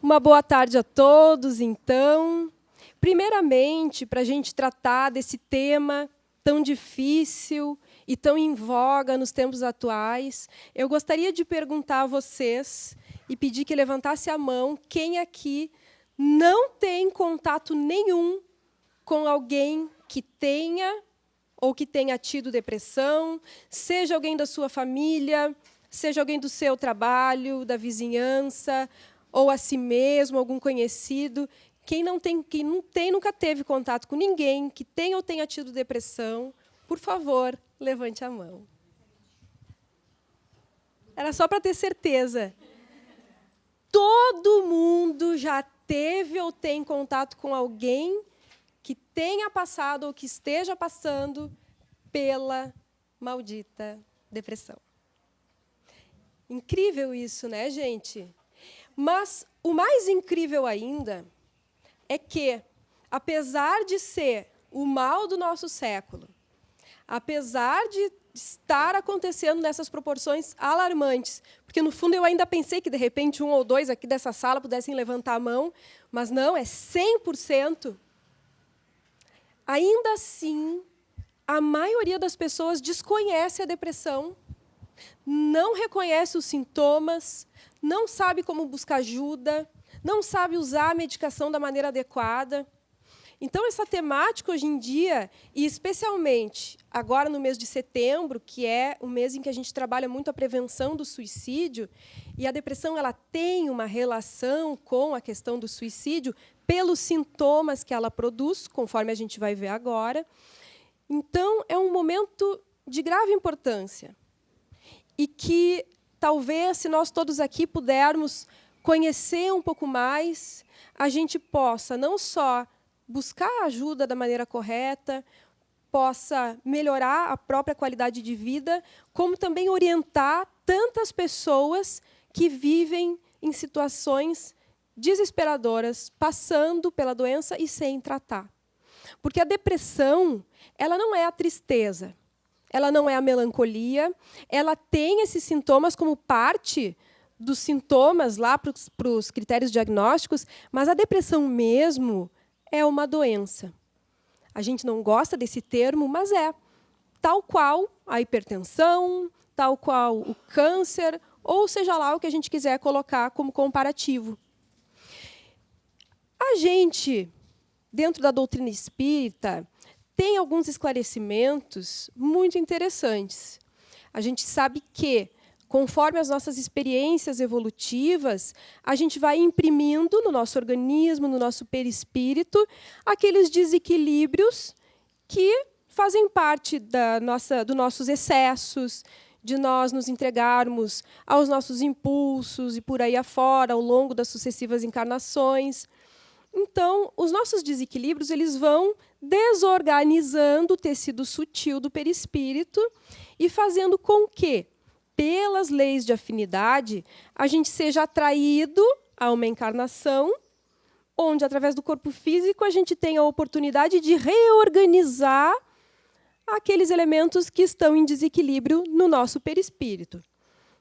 Uma boa tarde a todos, então. Primeiramente, para a gente tratar desse tema tão difícil e tão em voga nos tempos atuais, eu gostaria de perguntar a vocês e pedir que levantasse a mão quem aqui não tem contato nenhum com alguém que tenha ou que tenha tido depressão, seja alguém da sua família, seja alguém do seu trabalho, da vizinhança, ou a si mesmo, algum conhecido. Quem não tem, nunca teve contato com ninguém que tenha ou tenha tido depressão, por favor, levante a mão. Era só para ter certeza. Todo mundo já teve ou tem contato com alguém que tenha passado ou que esteja passando pela maldita depressão. Incrível isso, né, gente? Mas o mais incrível ainda é que, apesar de ser o mal do nosso século, apesar de estar acontecendo nessas proporções alarmantes, porque, no fundo, eu ainda pensei que, de repente, um ou dois aqui dessa sala pudessem levantar a mão, mas não, é 100%. Ainda assim, a maioria das pessoas desconhece a depressão, não reconhece os sintomas, não sabe como buscar ajuda, não sabe usar a medicação da maneira adequada. Então, essa temática, hoje em dia, e especialmente agora no mês de setembro, que é o mês em que a gente trabalha muito a prevenção do suicídio, e a depressão ela tem uma relação com a questão do suicídio pelos sintomas que ela produz, conforme a gente vai ver agora. Então, é um momento de grave importância. E que, talvez, se nós todos aqui pudermos conhecer um pouco mais, a gente possa não só buscar ajuda da maneira correta, possa melhorar a própria qualidade de vida, como também orientar tantas pessoas que vivem em situações desesperadoras, passando pela doença e sem tratar. Porque a depressão, ela não é a tristeza, ela não é a melancolia, ela tem esses sintomas como parte dos sintomas lá para os critérios diagnósticos, mas a depressão mesmo é uma doença. A gente não gosta desse termo, mas é. Tal qual a hipertensão, tal qual o câncer, ou seja lá o que a gente quiser colocar como comparativo. A gente, dentro da doutrina espírita, tem alguns esclarecimentos muito interessantes. A gente sabe que, conforme as nossas experiências evolutivas, a gente vai imprimindo no nosso organismo, no nosso perispírito, aqueles desequilíbrios que fazem parte dos nossos excessos, de nós nos entregarmos aos nossos impulsos e por aí afora, ao longo das sucessivas encarnações. Então, os nossos desequilíbrios eles vão desorganizando o tecido sutil do perispírito e fazendo com que, pelas leis de afinidade, a gente seja atraído a uma encarnação, onde, através do corpo físico, a gente tem a oportunidade de reorganizar aqueles elementos que estão em desequilíbrio no nosso perispírito.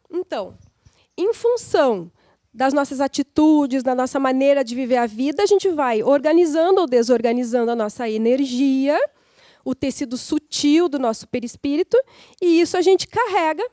Então, em função das nossas atitudes, da nossa maneira de viver a vida, a gente vai organizando ou desorganizando a nossa energia, o tecido sutil do nosso perispírito, e isso a gente carrega.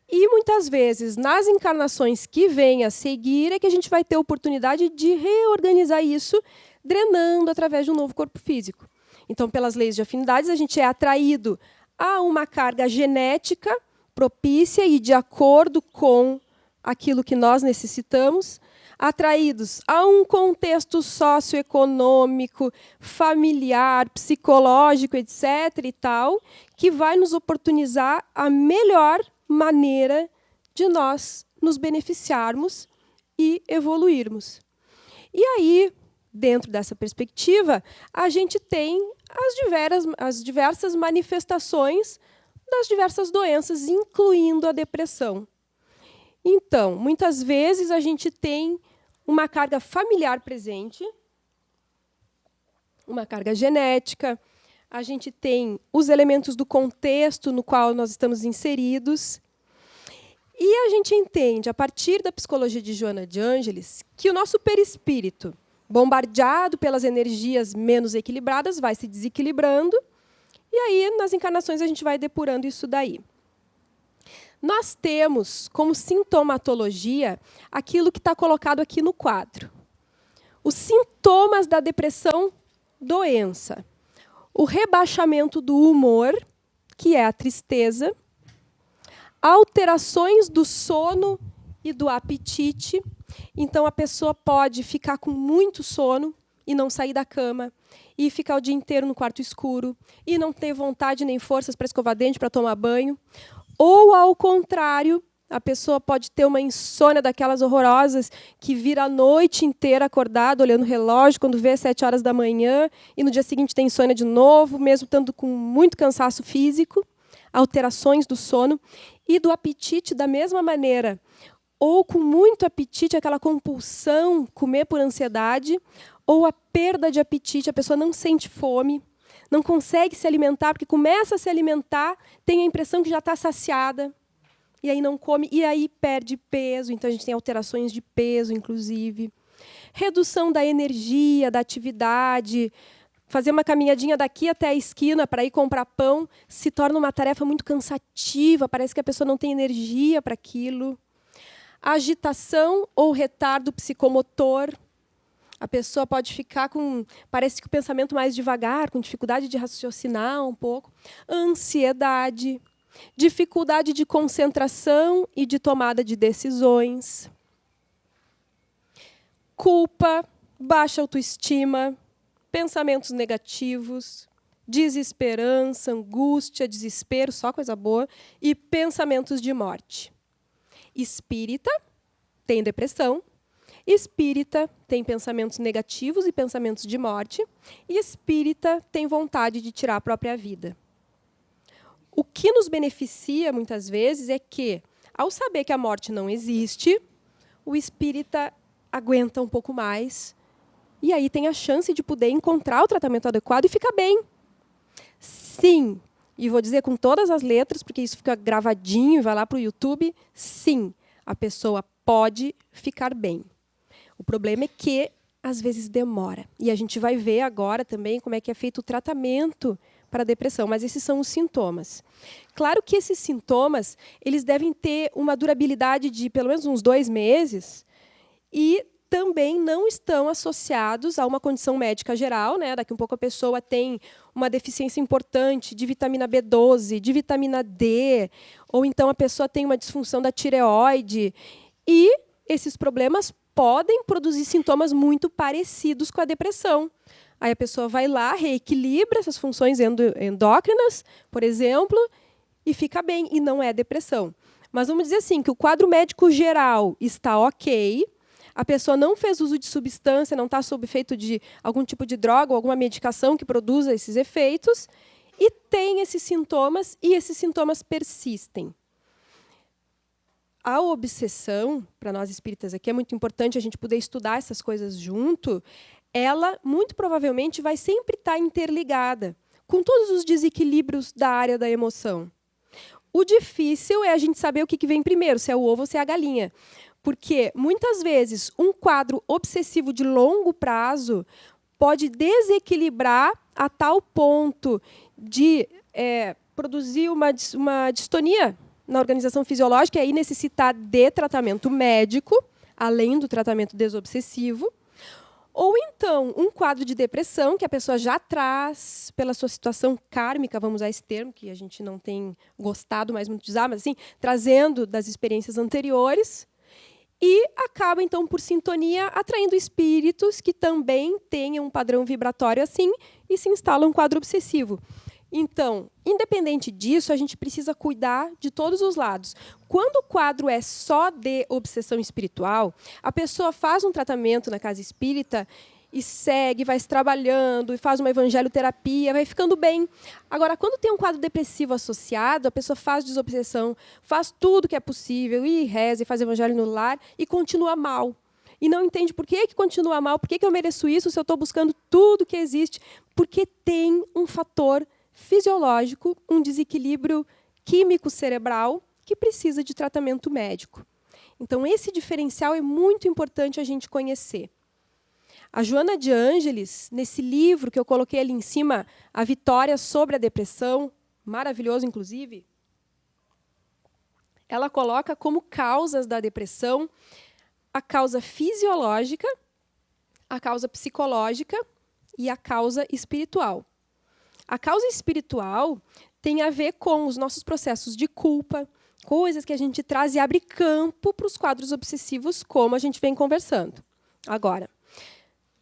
E, muitas vezes, nas encarnações que vêm a seguir, é que a gente vai ter a oportunidade de reorganizar isso, drenando através de um novo corpo físico. Então, pelas leis de afinidades, a gente é atraído a uma carga genética propícia e de acordo com aquilo que nós necessitamos, atraídos a um contexto socioeconômico, familiar, psicológico, etc., e tal, que vai nos oportunizar a melhor maneira de nós nos beneficiarmos e evoluirmos. E aí, dentro dessa perspectiva, a gente tem as diversas manifestações das diversas doenças, incluindo a depressão. Então, muitas vezes, a gente tem uma carga familiar presente, uma carga genética, a gente tem os elementos do contexto no qual nós estamos inseridos. E a gente entende, a partir da psicologia de Joana de Ângeles, que o nosso perispírito, bombardeado pelas energias menos equilibradas, vai se desequilibrando, e aí, nas encarnações, a gente vai depurando isso daí. Nós temos, como sintomatologia, aquilo que está colocado aqui no quadro. Os sintomas da depressão, doença. O rebaixamento do humor, que é a tristeza. Alterações do sono e do apetite. Então, a pessoa pode ficar com muito sono e não sair da cama, e ficar o dia inteiro no quarto escuro, e não ter vontade nem forças para escovar dente, para tomar banho. Ou, ao contrário, a pessoa pode ter uma insônia daquelas horrorosas que vira a noite inteira acordada, olhando o relógio, quando vê 7 horas da manhã, e no dia seguinte tem insônia de novo, mesmo estando com muito cansaço físico, alterações do sono, e do apetite da mesma maneira. Ou com muito apetite, aquela compulsão, comer por ansiedade, ou a perda de apetite, a pessoa não sente fome, não consegue se alimentar, porque começa a se alimentar, tem a impressão que já está saciada, e aí não come, e aí perde peso. Então, a gente tem alterações de peso, inclusive. Redução da energia, da atividade. Fazer uma caminhadinha daqui até a esquina para ir comprar pão se torna uma tarefa muito cansativa, parece que a pessoa não tem energia para aquilo. Agitação ou retardo psicomotor. A pessoa pode ficar com, parece que o pensamento mais devagar, com dificuldade de raciocinar um pouco. Ansiedade, dificuldade de concentração e de tomada de decisões. Culpa, baixa autoestima, pensamentos negativos, desesperança, angústia, desespero, só coisa boa, e pensamentos de morte. Espírita tem depressão. Espírita tem pensamentos negativos e pensamentos de morte, e espírita tem vontade de tirar a própria vida. O que nos beneficia, muitas vezes, é que, ao saber que a morte não existe, o espírita aguenta um pouco mais, e aí tem a chance de poder encontrar o tratamento adequado e ficar bem. Sim, e vou dizer com todas as letras, porque isso fica gravadinho e vai lá para o YouTube, sim, a pessoa pode ficar bem. O problema é que, às vezes, demora. E a gente vai ver agora também como é que é feito o tratamento para a depressão, mas esses são os sintomas. Claro que esses sintomas eles devem ter uma durabilidade de pelo menos uns 2 meses e também não estão associados a uma condição médica geral, né? Daqui a um pouco a pessoa tem uma deficiência importante de vitamina B12, de vitamina D, ou então a pessoa tem uma disfunção da tireoide. E esses problemas podem produzir sintomas muito parecidos com a depressão. Aí a pessoa vai lá, reequilibra essas funções endócrinas, por exemplo, e fica bem, e não é depressão. Mas vamos dizer assim, que o quadro médico geral está ok, a pessoa não fez uso de substância, não está sob efeito de algum tipo de droga ou alguma medicação que produza esses efeitos, e tem esses sintomas, e esses sintomas persistem. A obsessão, para nós espíritas aqui, é muito importante a gente poder estudar essas coisas junto, ela, muito provavelmente, vai sempre estar interligada com todos os desequilíbrios da área da emoção. O difícil é a gente saber o que vem primeiro, se é o ovo ou se é a galinha. Porque, muitas vezes, um quadro obsessivo de longo prazo pode desequilibrar a tal ponto de produzir uma distonia na organização fisiológica e aí necessitar de tratamento médico, além do tratamento desobsessivo. Ou então, um quadro de depressão que a pessoa já traz pela sua situação kármica, vamos usar esse termo, que a gente não tem gostado mais muito de usar, mas assim, trazendo das experiências anteriores, e acaba, então, por sintonia, atraindo espíritos que também tenham um padrão vibratório assim e se instala um quadro obsessivo. Então, independente disso, a gente precisa cuidar de todos os lados. Quando o quadro é só de obsessão espiritual, a pessoa faz um tratamento na casa espírita e segue, vai se trabalhando, e faz uma evangelioterapia, vai ficando bem. Agora, quando tem um quadro depressivo associado, a pessoa faz desobsessão, faz tudo que é possível, e reza, e faz evangelho no lar, e continua mal. E não entende por que continua mal, por que eu mereço isso se eu estou buscando tudo que existe. Porque tem um fator fisiológico, um desequilíbrio químico cerebral, que precisa de tratamento médico. Então, esse diferencial é muito importante a gente conhecer. A Joana de Ângeles, nesse livro que eu coloquei ali em cima, A Vitória sobre a Depressão, maravilhoso, inclusive, ela coloca como causas da depressão a causa fisiológica, a causa psicológica e a causa espiritual. A causa espiritual tem a ver com os nossos processos de culpa, coisas que a gente traz e abre campo para os quadros obsessivos, como a gente vem conversando. Agora,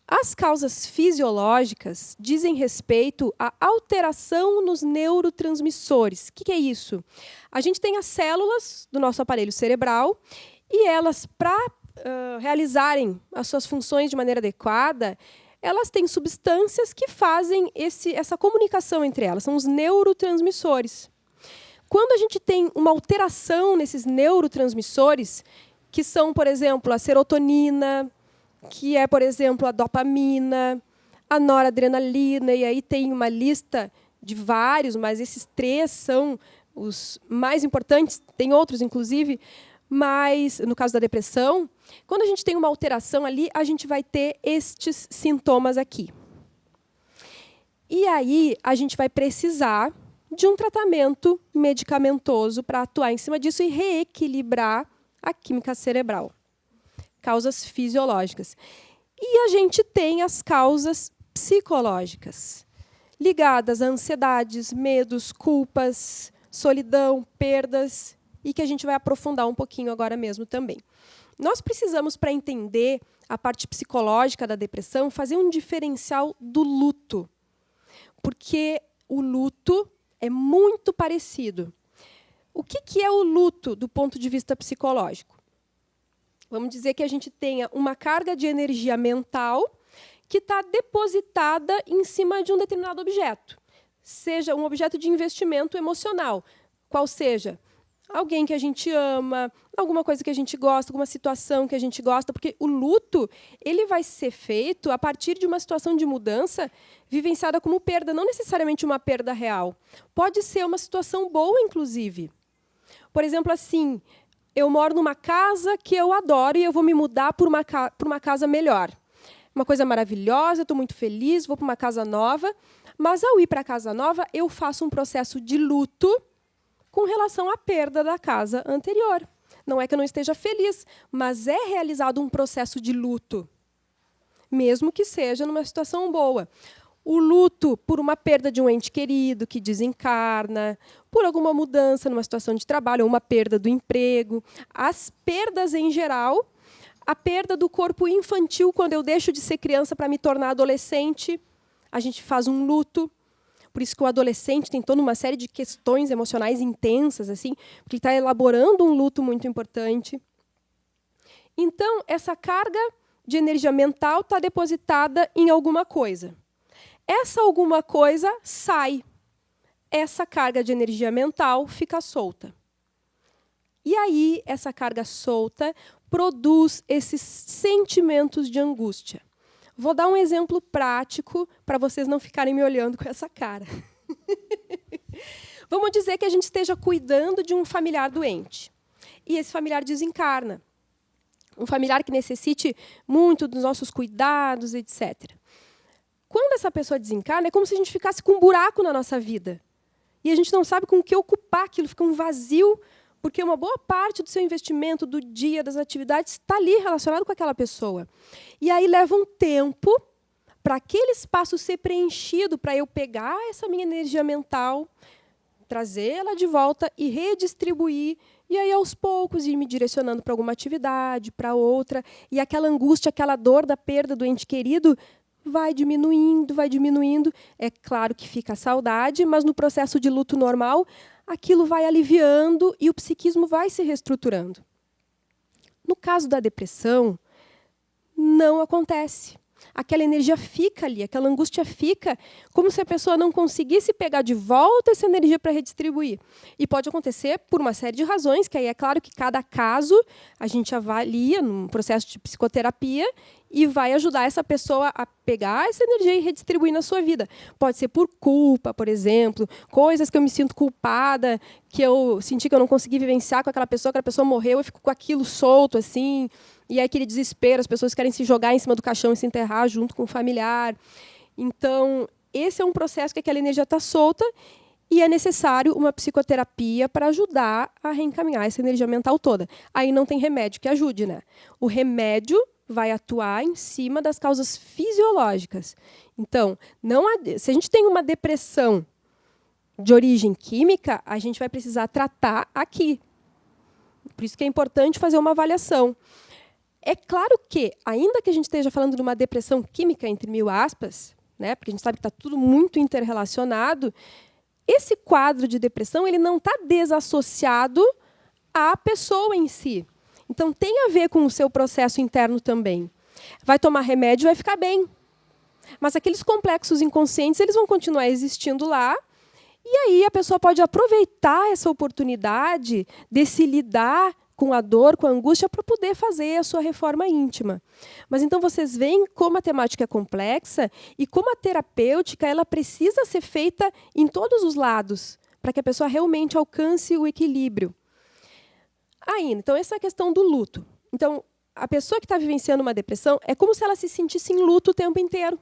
as causas fisiológicas dizem respeito à alteração nos neurotransmissores. O que é isso? A gente tem as células do nosso aparelho cerebral e elas, para realizarem as suas funções de maneira adequada, elas têm substâncias que fazem essa comunicação entre elas, são os neurotransmissores. Quando a gente tem uma alteração nesses neurotransmissores, que são, por exemplo, a serotonina, que é, por exemplo, a dopamina, a noradrenalina, e aí tem uma lista de vários, mas esses 3 são os mais importantes, tem outros, inclusive, mas, no caso da depressão, quando a gente tem uma alteração ali, a gente vai ter estes sintomas aqui. E aí, a gente vai precisar de um tratamento medicamentoso para atuar em cima disso e reequilibrar a química cerebral. Causas fisiológicas. E a gente tem as causas psicológicas, ligadas a ansiedades, medos, culpas, solidão, perdas, e que a gente vai aprofundar um pouquinho agora mesmo também. Nós precisamos, para entender a parte psicológica da depressão, fazer um diferencial do luto, porque o luto é muito parecido. O que é o luto do ponto de vista psicológico? Vamos dizer que a gente tenha uma carga de energia mental que está depositada em cima de um determinado objeto, seja um objeto de investimento emocional, qual seja alguém que a gente ama, alguma coisa que a gente gosta, alguma situação que a gente gosta, porque o luto ele vai ser feito a partir de uma situação de mudança vivenciada como perda, não necessariamente uma perda real. Pode ser uma situação boa, inclusive. Por exemplo, assim, eu moro numa casa que eu adoro e eu vou me mudar para uma casa melhor. Uma coisa maravilhosa, eu estou muito feliz, vou para uma casa nova, mas ao ir para a casa nova, eu faço um processo de luto com relação à perda da casa anterior. Não é que eu não esteja feliz, mas é realizado um processo de luto, mesmo que seja numa situação boa. O luto por uma perda de um ente querido que desencarna, por alguma mudança numa situação de trabalho, ou uma perda do emprego. As perdas em geral, a perda do corpo infantil, quando eu deixo de ser criança para me tornar adolescente, a gente faz um luto. Por isso que o adolescente tem toda uma série de questões emocionais intensas, assim, porque ele está elaborando um luto muito importante. Então, essa carga de energia mental está depositada em alguma coisa. Essa alguma coisa sai. Essa carga de energia mental fica solta. E aí, essa carga solta produz esses sentimentos de angústia. Vou dar um exemplo prático para vocês não ficarem me olhando com essa cara. Vamos dizer que a gente esteja cuidando de um familiar doente. E esse familiar desencarna. Um familiar que necessite muito dos nossos cuidados, etc. Quando essa pessoa desencarna, é como se a gente ficasse com um buraco na nossa vida. E a gente não sabe com o que ocupar aquilo, fica um vazio, porque uma boa parte do seu investimento, do dia, das atividades, está ali relacionado com aquela pessoa. E aí leva um tempo para aquele espaço ser preenchido, para eu pegar essa minha energia mental, trazê-la de volta e redistribuir, e aí, aos poucos, ir me direcionando para alguma atividade, para outra, e aquela angústia, aquela dor da perda do ente querido vai diminuindo, vai diminuindo. É claro que fica a saudade, mas no processo de luto normal, aquilo vai aliviando e o psiquismo vai se reestruturando. No caso da depressão, não acontece. Aquela energia fica ali, aquela angústia fica, como se a pessoa não conseguisse pegar de volta essa energia para redistribuir. E pode acontecer por uma série de razões, que aí é claro que cada caso a gente avalia num processo de psicoterapia e vai ajudar essa pessoa a pegar essa energia e redistribuir na sua vida. Pode ser por culpa, por exemplo, coisas que eu me sinto culpada, que eu senti que eu não consegui vivenciar com aquela pessoa morreu, eu fico com aquilo solto, assim, e é aquele desespero, as pessoas querem se jogar em cima do caixão e se enterrar junto com o familiar. Então, esse é um processo que aquela energia está solta e é necessário uma psicoterapia para ajudar a reencaminhar essa energia mental toda. Aí não tem remédio que ajude, né? O remédio vai atuar em cima das causas fisiológicas. Então, se a gente tem uma depressão de origem química, a gente vai precisar tratar aqui. Por isso que é importante fazer uma avaliação. É claro que, ainda que a gente esteja falando de uma depressão química, entre mil aspas, né, porque a gente sabe que está tudo muito interrelacionado, esse quadro de depressão ele não está desassociado à pessoa em si. Então, tem a ver com o seu processo interno também. Vai tomar remédio e vai ficar bem. Mas aqueles complexos inconscientes eles vão continuar existindo lá, e aí a pessoa pode aproveitar essa oportunidade de se lidar com a dor, com a angústia, para poder fazer a sua reforma íntima. Mas então vocês veem como a temática é complexa e como a terapêutica ela precisa ser feita em todos os lados, para que a pessoa realmente alcance o equilíbrio. Ainda, então, essa é a questão do luto. Então, a pessoa que está vivenciando uma depressão é como se ela se sentisse em luto o tempo inteiro.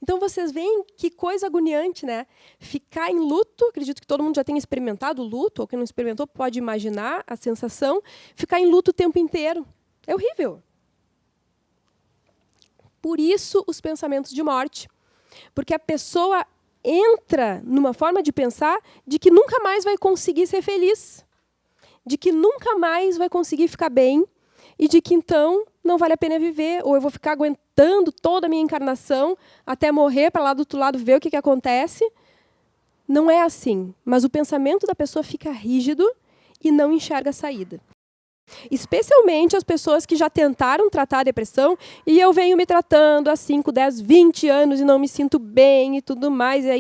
Então, vocês veem que coisa agoniante, né? Ficar em luto, acredito que todo mundo já tenha experimentado o luto, ou quem não experimentou pode imaginar a sensação, ficar em luto o tempo inteiro. É horrível. Por isso, os pensamentos de morte. Porque a pessoa entra numa forma de pensar de que nunca mais vai conseguir ser feliz, de que nunca mais vai conseguir ficar bem e de que, então, não vale a pena viver, ou eu vou ficar aguentando toda a minha encarnação até morrer, para lá do outro lado ver o que acontece. Não é assim, mas o pensamento da pessoa fica rígido e não enxerga a saída. Especialmente as pessoas que já tentaram tratar a depressão e eu venho me tratando há 5, 10, 20 anos e não me sinto bem e tudo mais. E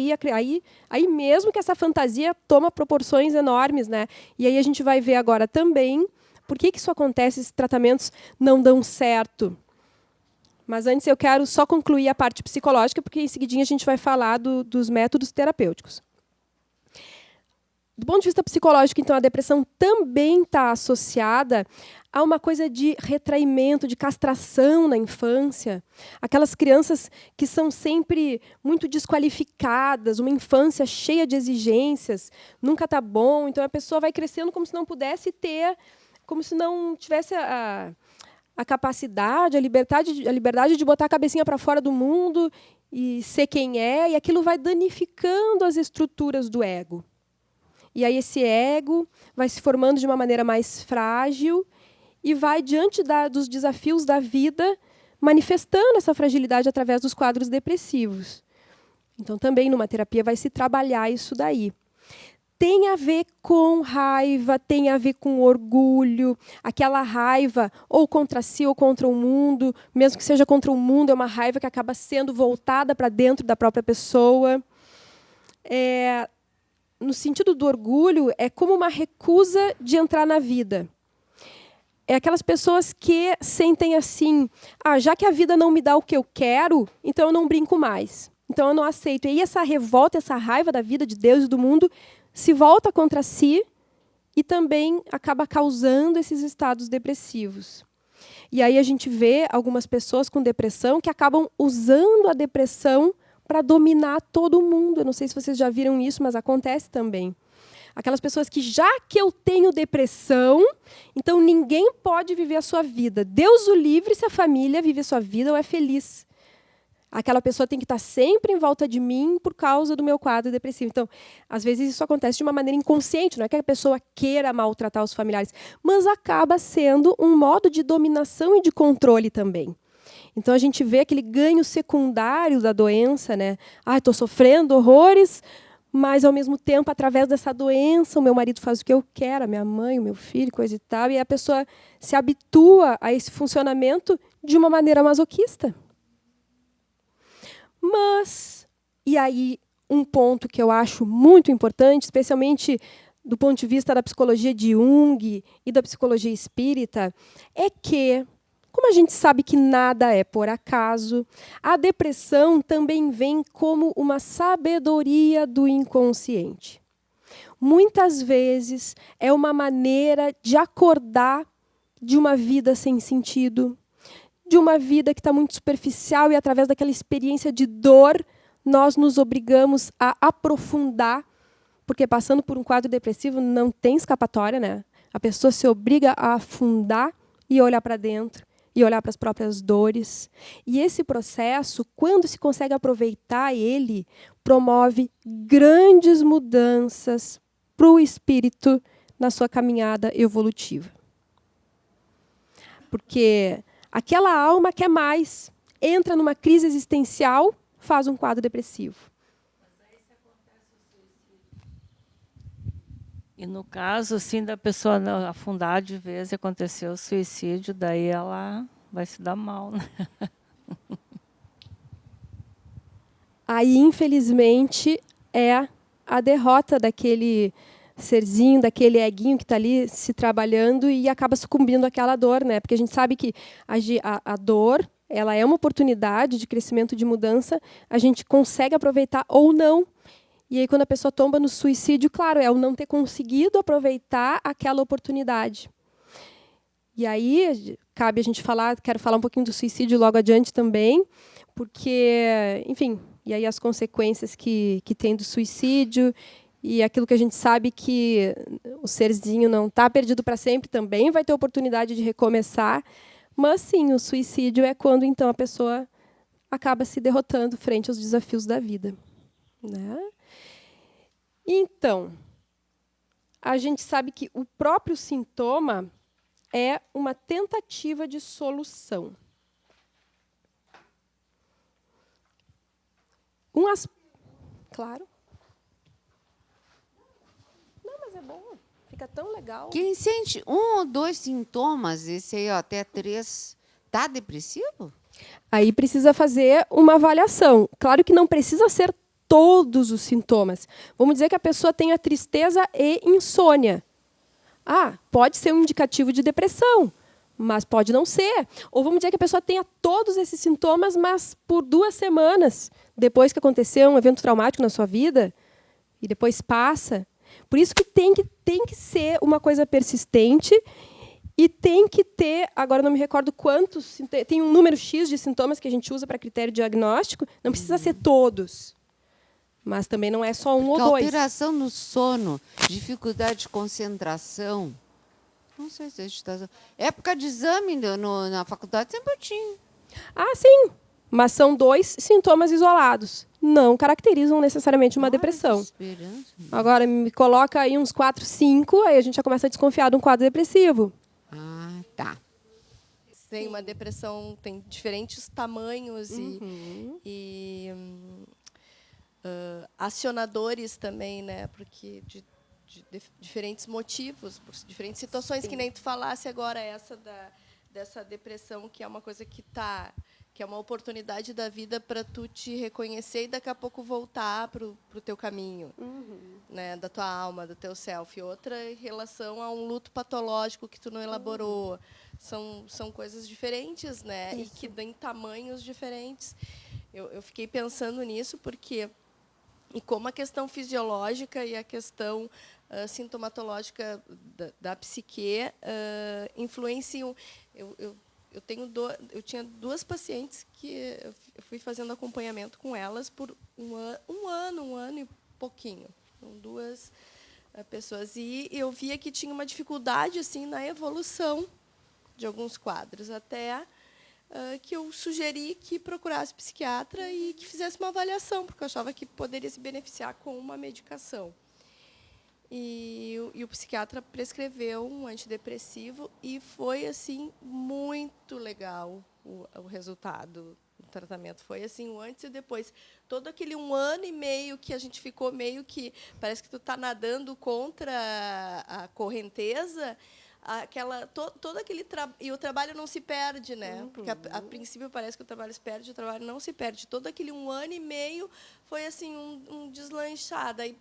aí mesmo que essa fantasia toma proporções enormes, né? E aí a gente vai ver agora também por que isso acontece, esses tratamentos não dão certo. Mas antes eu quero só concluir a parte psicológica, porque em seguidinha a gente vai falar dos métodos terapêuticos. Do ponto de vista psicológico, então, a depressão também está associada a uma coisa de retraimento, de castração na infância. Aquelas crianças que são sempre muito desqualificadas, uma infância cheia de exigências, nunca está bom. Então, a pessoa vai crescendo como se não pudesse ter, como se não tivesse a capacidade, a liberdade de botar a cabecinha para fora do mundo e ser quem é, e aquilo vai danificando as estruturas do ego. E aí esse ego vai se formando de uma maneira mais frágil e vai, diante dos desafios da vida, manifestando essa fragilidade através dos quadros depressivos. Então, também, numa terapia, vai se trabalhar isso daí. Tem a ver com raiva, tem a ver com orgulho, aquela raiva ou contra si ou contra o mundo, mesmo que seja contra o mundo, é uma raiva que acaba sendo voltada para dentro da própria pessoa. No sentido do orgulho, é como uma recusa de entrar na vida. É aquelas pessoas que sentem assim, já que a vida não me dá o que eu quero, então eu não brinco mais. Então eu não aceito. E aí essa revolta, essa raiva da vida, de Deus e do mundo, se volta contra si e também acaba causando esses estados depressivos. E aí a gente vê algumas pessoas com depressão que acabam usando a depressão para dominar todo mundo. Eu não sei se vocês já viram isso, mas acontece também. Aquelas pessoas que, já que eu tenho depressão, então ninguém pode viver a sua vida. Deus o livre se a família vive a sua vida ou é feliz. Aquela pessoa tem que estar sempre em volta de mim por causa do meu quadro depressivo. Então, às vezes isso acontece de uma maneira inconsciente, não é que a pessoa queira maltratar os familiares, mas acaba sendo um modo de dominação e de controle também. Então, a gente vê aquele ganho secundário da doença, né? Estou sofrendo horrores, mas, ao mesmo tempo, através dessa doença, o meu marido faz o que eu quero, a minha mãe, o meu filho, coisa e tal, e a pessoa se habitua a esse funcionamento de uma maneira masoquista. Mas, e aí, um ponto que eu acho muito importante, especialmente do ponto de vista da psicologia de Jung e da psicologia espírita, é que Como a gente sabe que nada é por acaso, a depressão também vem como uma sabedoria do inconsciente. Muitas vezes é uma maneira de acordar de uma vida sem sentido, de uma vida que está muito superficial, e através daquela experiência de dor, nós nos obrigamos a aprofundar, porque passando por um quadro depressivo não tem escapatória, né? A pessoa se obriga a afundar e olhar para dentro, e olhar para as próprias dores. E esse processo, quando se consegue aproveitar ele, promove grandes mudanças para o espírito na sua caminhada evolutiva. Porque aquela alma quer mais, entra numa crise existencial, faz um quadro depressivo. E no caso, assim, da pessoa afundar de vez e acontecer o suicídio, daí ela vai se dar mal, né? Aí, infelizmente, é a derrota daquele serzinho, daquele eguinho que está ali se trabalhando e acaba sucumbindo àquela dor, né? Porque a gente sabe que a dor, ela é uma oportunidade de crescimento, de mudança, a gente consegue aproveitar ou não. E aí, quando a pessoa tomba no suicídio, claro, é o não ter conseguido aproveitar aquela oportunidade. E aí, cabe a gente falar, quero falar um pouquinho do suicídio logo adiante também, porque, enfim, e aí as consequências que tem do suicídio, e aquilo que a gente sabe que o serzinho não está perdido para sempre, também vai ter oportunidade de recomeçar, mas sim, o suicídio é quando então a pessoa acaba se derrotando frente aos desafios da vida, né? Então, a gente sabe que o próprio sintoma é uma tentativa de solução. Claro. Não, mas é bom. Fica tão legal. Quem sente 1 ou 2 sintomas, esse aí, ó, até 3, está depressivo? Aí precisa fazer uma avaliação. Claro que não precisa ser todos os sintomas. Vamos dizer que a pessoa tenha tristeza e insônia. Pode ser um indicativo de depressão, mas pode não ser. Ou vamos dizer que a pessoa tenha todos esses sintomas, mas por 2 semanas, depois que aconteceu um evento traumático na sua vida, e depois passa. Por isso que tem que ser uma coisa persistente e tem que ter, agora não me recordo quantos, tem um número X de sintomas que a gente usa para critério diagnóstico, não precisa ser todos. Mas também não é só um ou 2. Alteração no sono, dificuldade de concentração. Não sei se a gente está... Época de exame na faculdade sempre eu tinha. Sim. Mas são 2 sintomas isolados. Não caracterizam necessariamente uma depressão. Agora, me coloca aí uns 4, 5, aí a gente já começa a desconfiar de um quadro depressivo. Tá. Tem uma depressão, tem diferentes tamanhos e acionadores também, né? Porque de diferentes motivos, por diferentes situações. Sim. Que nem tu falasse agora dessa depressão, que é uma coisa que é uma oportunidade da vida para tu te reconhecer e daqui a pouco voltar para o teu caminho, né, da tua alma, do teu self. Outra em relação a um luto patológico que tu não elaborou. São coisas diferentes, né? Isso. E que têm tamanhos diferentes. Eu fiquei pensando nisso porque... E como a questão fisiológica e a questão sintomatológica da psique influenciam... Eu tinha 2 pacientes que eu fui fazendo acompanhamento com elas por um ano e pouquinho. São 2 pessoas. E eu via que tinha uma dificuldade assim, na evolução de alguns quadros, até que eu sugeri que procurasse psiquiatra e que fizesse uma avaliação, porque eu achava que poderia se beneficiar com uma medicação. E o psiquiatra prescreveu um antidepressivo e foi assim muito legal o resultado do tratamento. Foi assim o antes e depois. Todo aquele 1 ano e meio que a gente ficou meio que... Parece que tu está nadando contra a correnteza. todo aquele e o trabalho não se perde, né? Porque a princípio parece que o trabalho se perde, o trabalho não se perde. Todo aquele 1 ano e meio foi assim um deslanchar. Daí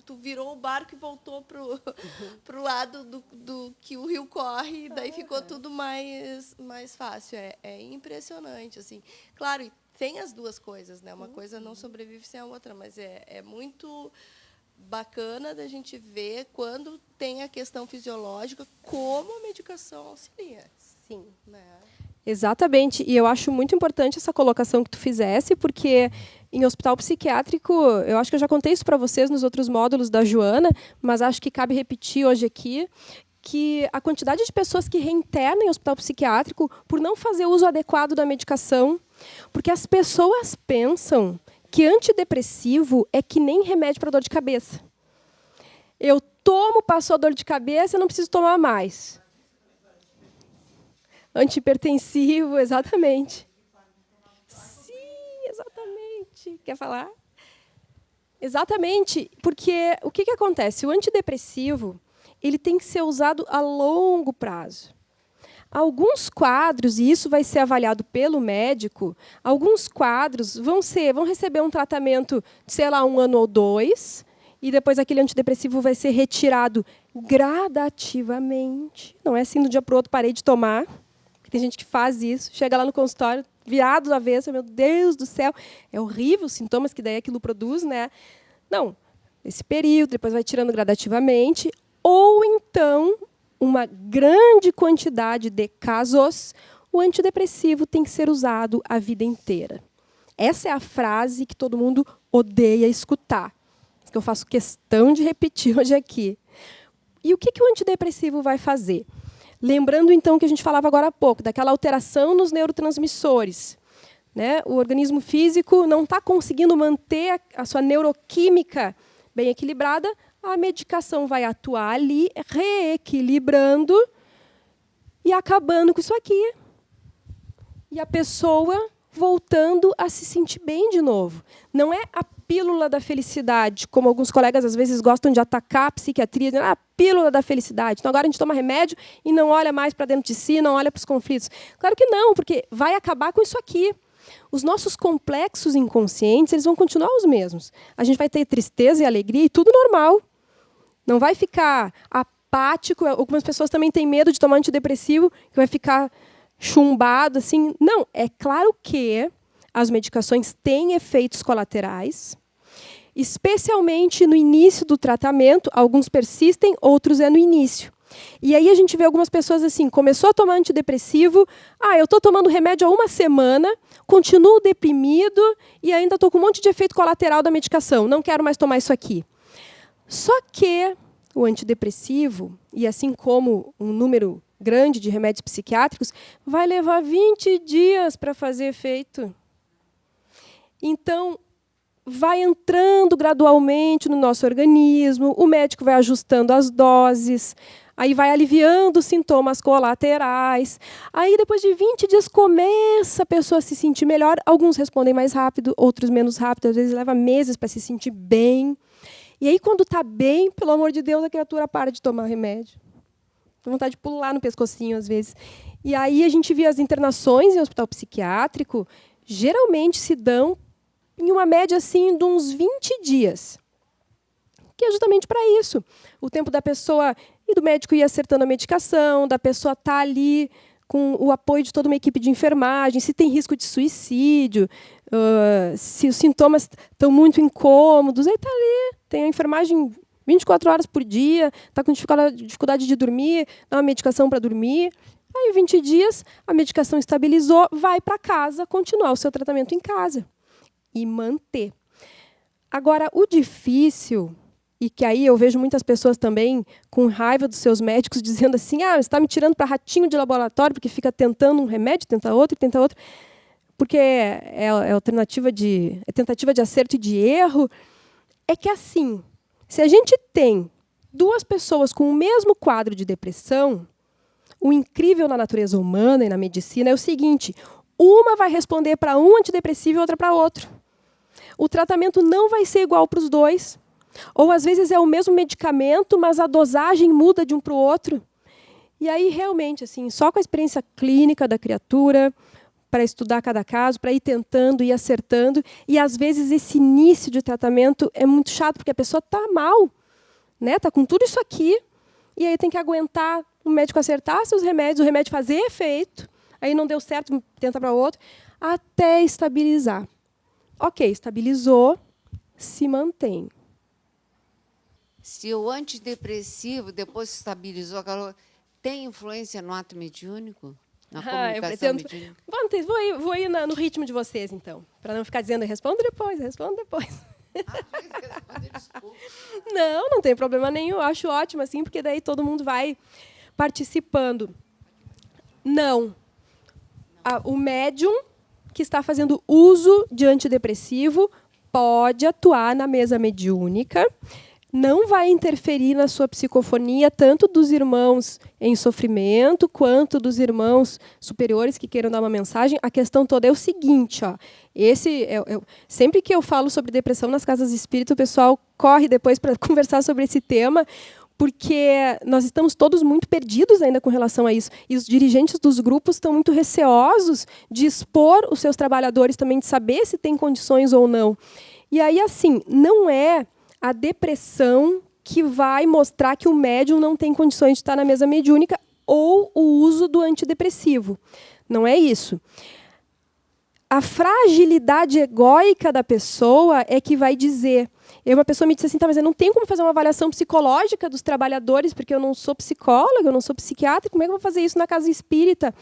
tu virou o barco e voltou pro lado do que o rio corre, e daí ficou tudo mais fácil. É impressionante, assim. Claro, e tem as duas coisas, né? Uma coisa não sobrevive sem a outra, mas é muito bacana da gente ver, quando tem a questão fisiológica, como a medicação auxilia. Sim. Né? Exatamente. E eu acho muito importante essa colocação que tu fizesse, porque em hospital psiquiátrico, eu acho que eu já contei isso para vocês nos outros módulos da Joana, mas acho que cabe repetir hoje aqui, que a quantidade de pessoas que reinternam em hospital psiquiátrico por não fazer uso adequado da medicação, porque as pessoas pensam que antidepressivo é que nem remédio para dor de cabeça. Eu tomo, passou a dor de cabeça, eu não preciso tomar mais. Antihipertensivo, exatamente. Sim, exatamente. Quer falar? Exatamente, porque o que acontece? O antidepressivo ele tem que ser usado a longo prazo. Alguns quadros, e isso vai ser avaliado pelo médico, alguns quadros vão receber um tratamento de, sei lá, 1 ano ou 2, e depois aquele antidepressivo vai ser retirado gradativamente. Não é assim, do dia para o outro parei de tomar. Tem gente que faz isso, chega lá no consultório, virado do avesso, meu Deus do céu, é horrível os sintomas que daí aquilo produz, né? Não, esse período, depois vai tirando gradativamente, ou então uma grande quantidade de casos, o antidepressivo tem que ser usado a vida inteira. Essa é a frase que todo mundo odeia escutar, que eu faço questão de repetir hoje aqui. E o que o antidepressivo vai fazer? Lembrando, então, que a gente falava agora há pouco, daquela alteração nos neurotransmissores. Né? O organismo físico não está conseguindo manter a sua neuroquímica bem equilibrada, a medicação vai atuar ali, reequilibrando e acabando com isso aqui. E a pessoa voltando a se sentir bem de novo. Não é a pílula da felicidade, como alguns colegas às vezes gostam de atacar a psiquiatria, dizendo, a pílula da felicidade. Então agora a gente toma remédio e não olha mais para dentro de si, não olha para os conflitos. Claro que não, porque vai acabar com isso aqui. Os nossos complexos inconscientes, eles vão continuar os mesmos. A gente vai ter tristeza e alegria e tudo normal. Não vai ficar apático. Algumas pessoas também têm medo de tomar antidepressivo, que vai ficar chumbado, assim. Não, é claro que as medicações têm efeitos colaterais, especialmente no início do tratamento. Alguns persistem, outros é no início. E aí a gente vê algumas pessoas assim, começou a tomar antidepressivo, eu estou tomando remédio há 1 semana, continuo deprimido e ainda estou com um monte de efeito colateral da medicação, não quero mais tomar isso aqui. Só que o antidepressivo, e assim como um número grande de remédios psiquiátricos, vai levar 20 dias para fazer efeito. Então, vai entrando gradualmente no nosso organismo, o médico vai ajustando as doses, aí vai aliviando os sintomas colaterais. Aí, depois de 20 dias, começa a pessoa a se sentir melhor. Alguns respondem mais rápido, outros menos rápido. Às vezes leva meses para se sentir bem. E aí, quando está bem, pelo amor de Deus, a criatura para de tomar remédio. Tem vontade de pular no pescocinho, às vezes. E aí a gente vê as internações em hospital psiquiátrico, geralmente se dão em uma média assim, de uns 20 dias. Que é justamente para isso. O tempo da pessoa e do médico ir acertando a medicação, da pessoa estar ali com o apoio de toda uma equipe de enfermagem, se tem risco de suicídio, se os sintomas estão muito incômodos, aí está ali, tem a enfermagem 24 horas por dia, está com dificuldade de dormir, dá uma medicação para dormir. Aí, 20 dias, a medicação estabilizou, vai para casa, continuar o seu tratamento em casa e manter. Agora, o difícil, e que aí eu vejo muitas pessoas também com raiva dos seus médicos, dizendo assim, você está me tirando para ratinho de laboratório, porque fica tentando um remédio, tenta outro, porque é tentativa de acerto e de erro. É que assim, se a gente tem 2 pessoas com o mesmo quadro de depressão, o incrível na natureza humana e na medicina é o seguinte, uma vai responder para um antidepressivo e outra para outro. O tratamento não vai ser igual para os 2. Ou, às vezes, é o mesmo medicamento, mas a dosagem muda de um para o outro. E aí, realmente, assim, só com a experiência clínica da criatura, para estudar cada caso, para ir tentando, ir acertando. E, às vezes, esse início de tratamento é muito chato, porque a pessoa está mal, né? Está com tudo isso aqui, e aí tem que aguentar o médico acertar seus remédios, o remédio fazer efeito, aí não deu certo, tenta para outro, até estabilizar. Ok, estabilizou, se mantém. Se o antidepressivo, depois que estabilizou, tem influência no ato mediúnico? Na comunicação mediúnica? Vou ir no ritmo de vocês, então, para não ficar dizendo respondo depois. Desculpa. Não tem problema nenhum. Eu acho ótimo, assim, porque daí todo mundo vai participando. Não. O médium que está fazendo uso de antidepressivo pode atuar na mesa mediúnica, não vai interferir na sua psicofonia, tanto dos irmãos em sofrimento, quanto dos irmãos superiores que queiram dar uma mensagem. A questão toda é o seguinte, ó, sempre que eu falo sobre depressão nas casas espíritas, o pessoal corre depois para conversar sobre esse tema, porque nós estamos todos muito perdidos ainda com relação a isso. E os dirigentes dos grupos estão muito receosos de expor os seus trabalhadores também, de saber se tem condições ou não. E aí, assim, não é a depressão que vai mostrar que o médium não tem condições de estar na mesa mediúnica ou o uso do antidepressivo. Não é isso. A fragilidade egóica da pessoa é que vai dizer. Uma pessoa me disse assim, tá, mas eu não tenho como fazer uma avaliação psicológica dos trabalhadores, porque eu não sou psicóloga, eu não sou psiquiatra, como é que eu vou fazer isso na casa espírita?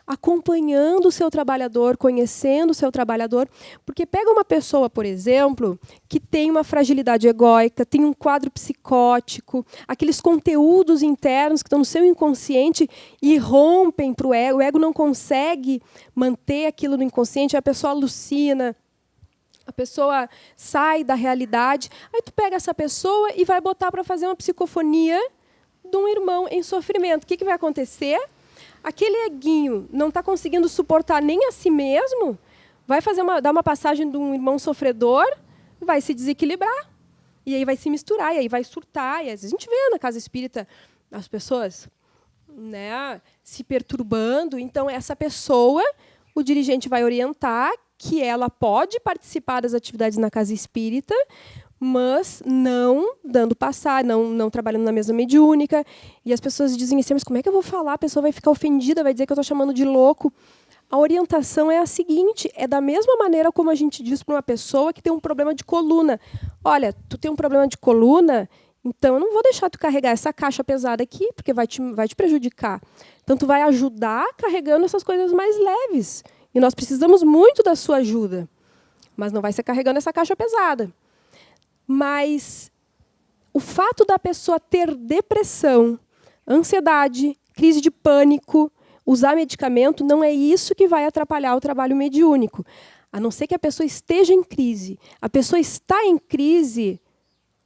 Acompanhando o seu trabalhador, conhecendo o seu trabalhador. Porque pega uma pessoa, por exemplo, que tem uma fragilidade egóica, tem um quadro psicótico, aqueles conteúdos internos que estão no seu inconsciente e rompem para o ego não consegue manter aquilo no inconsciente, a pessoa alucina, a pessoa sai da realidade. Aí tu pega essa pessoa e vai botar para fazer uma psicofonia de um irmão em sofrimento. O que vai acontecer? Aquele eguinho não está conseguindo suportar nem a si mesmo, vai dar uma passagem de um irmão sofredor, vai se desequilibrar. E aí vai se misturar, e aí vai surtar. E às vezes a gente vê na casa espírita as pessoas, né, se perturbando. Então, essa pessoa, o dirigente vai orientar que ela pode participar das atividades na casa espírita, mas não dando passar, não trabalhando na mesa mediúnica. E as pessoas dizem assim, mas como é que eu vou falar? A pessoa vai ficar ofendida, vai dizer que eu estou chamando de louco. A orientação é a seguinte, é da mesma maneira como a gente diz para uma pessoa que tem um problema de coluna. Olha, tu tem um problema de coluna, então eu não vou deixar tu carregar essa caixa pesada aqui, porque vai te prejudicar. Então tu vai ajudar carregando essas coisas mais leves. E nós precisamos muito da sua ajuda. Mas não vai ser carregando essa caixa pesada. Mas o fato da pessoa ter depressão, ansiedade, crise de pânico, usar medicamento, não é isso que vai atrapalhar o trabalho mediúnico. A não ser que a pessoa esteja em crise. A pessoa está em crise,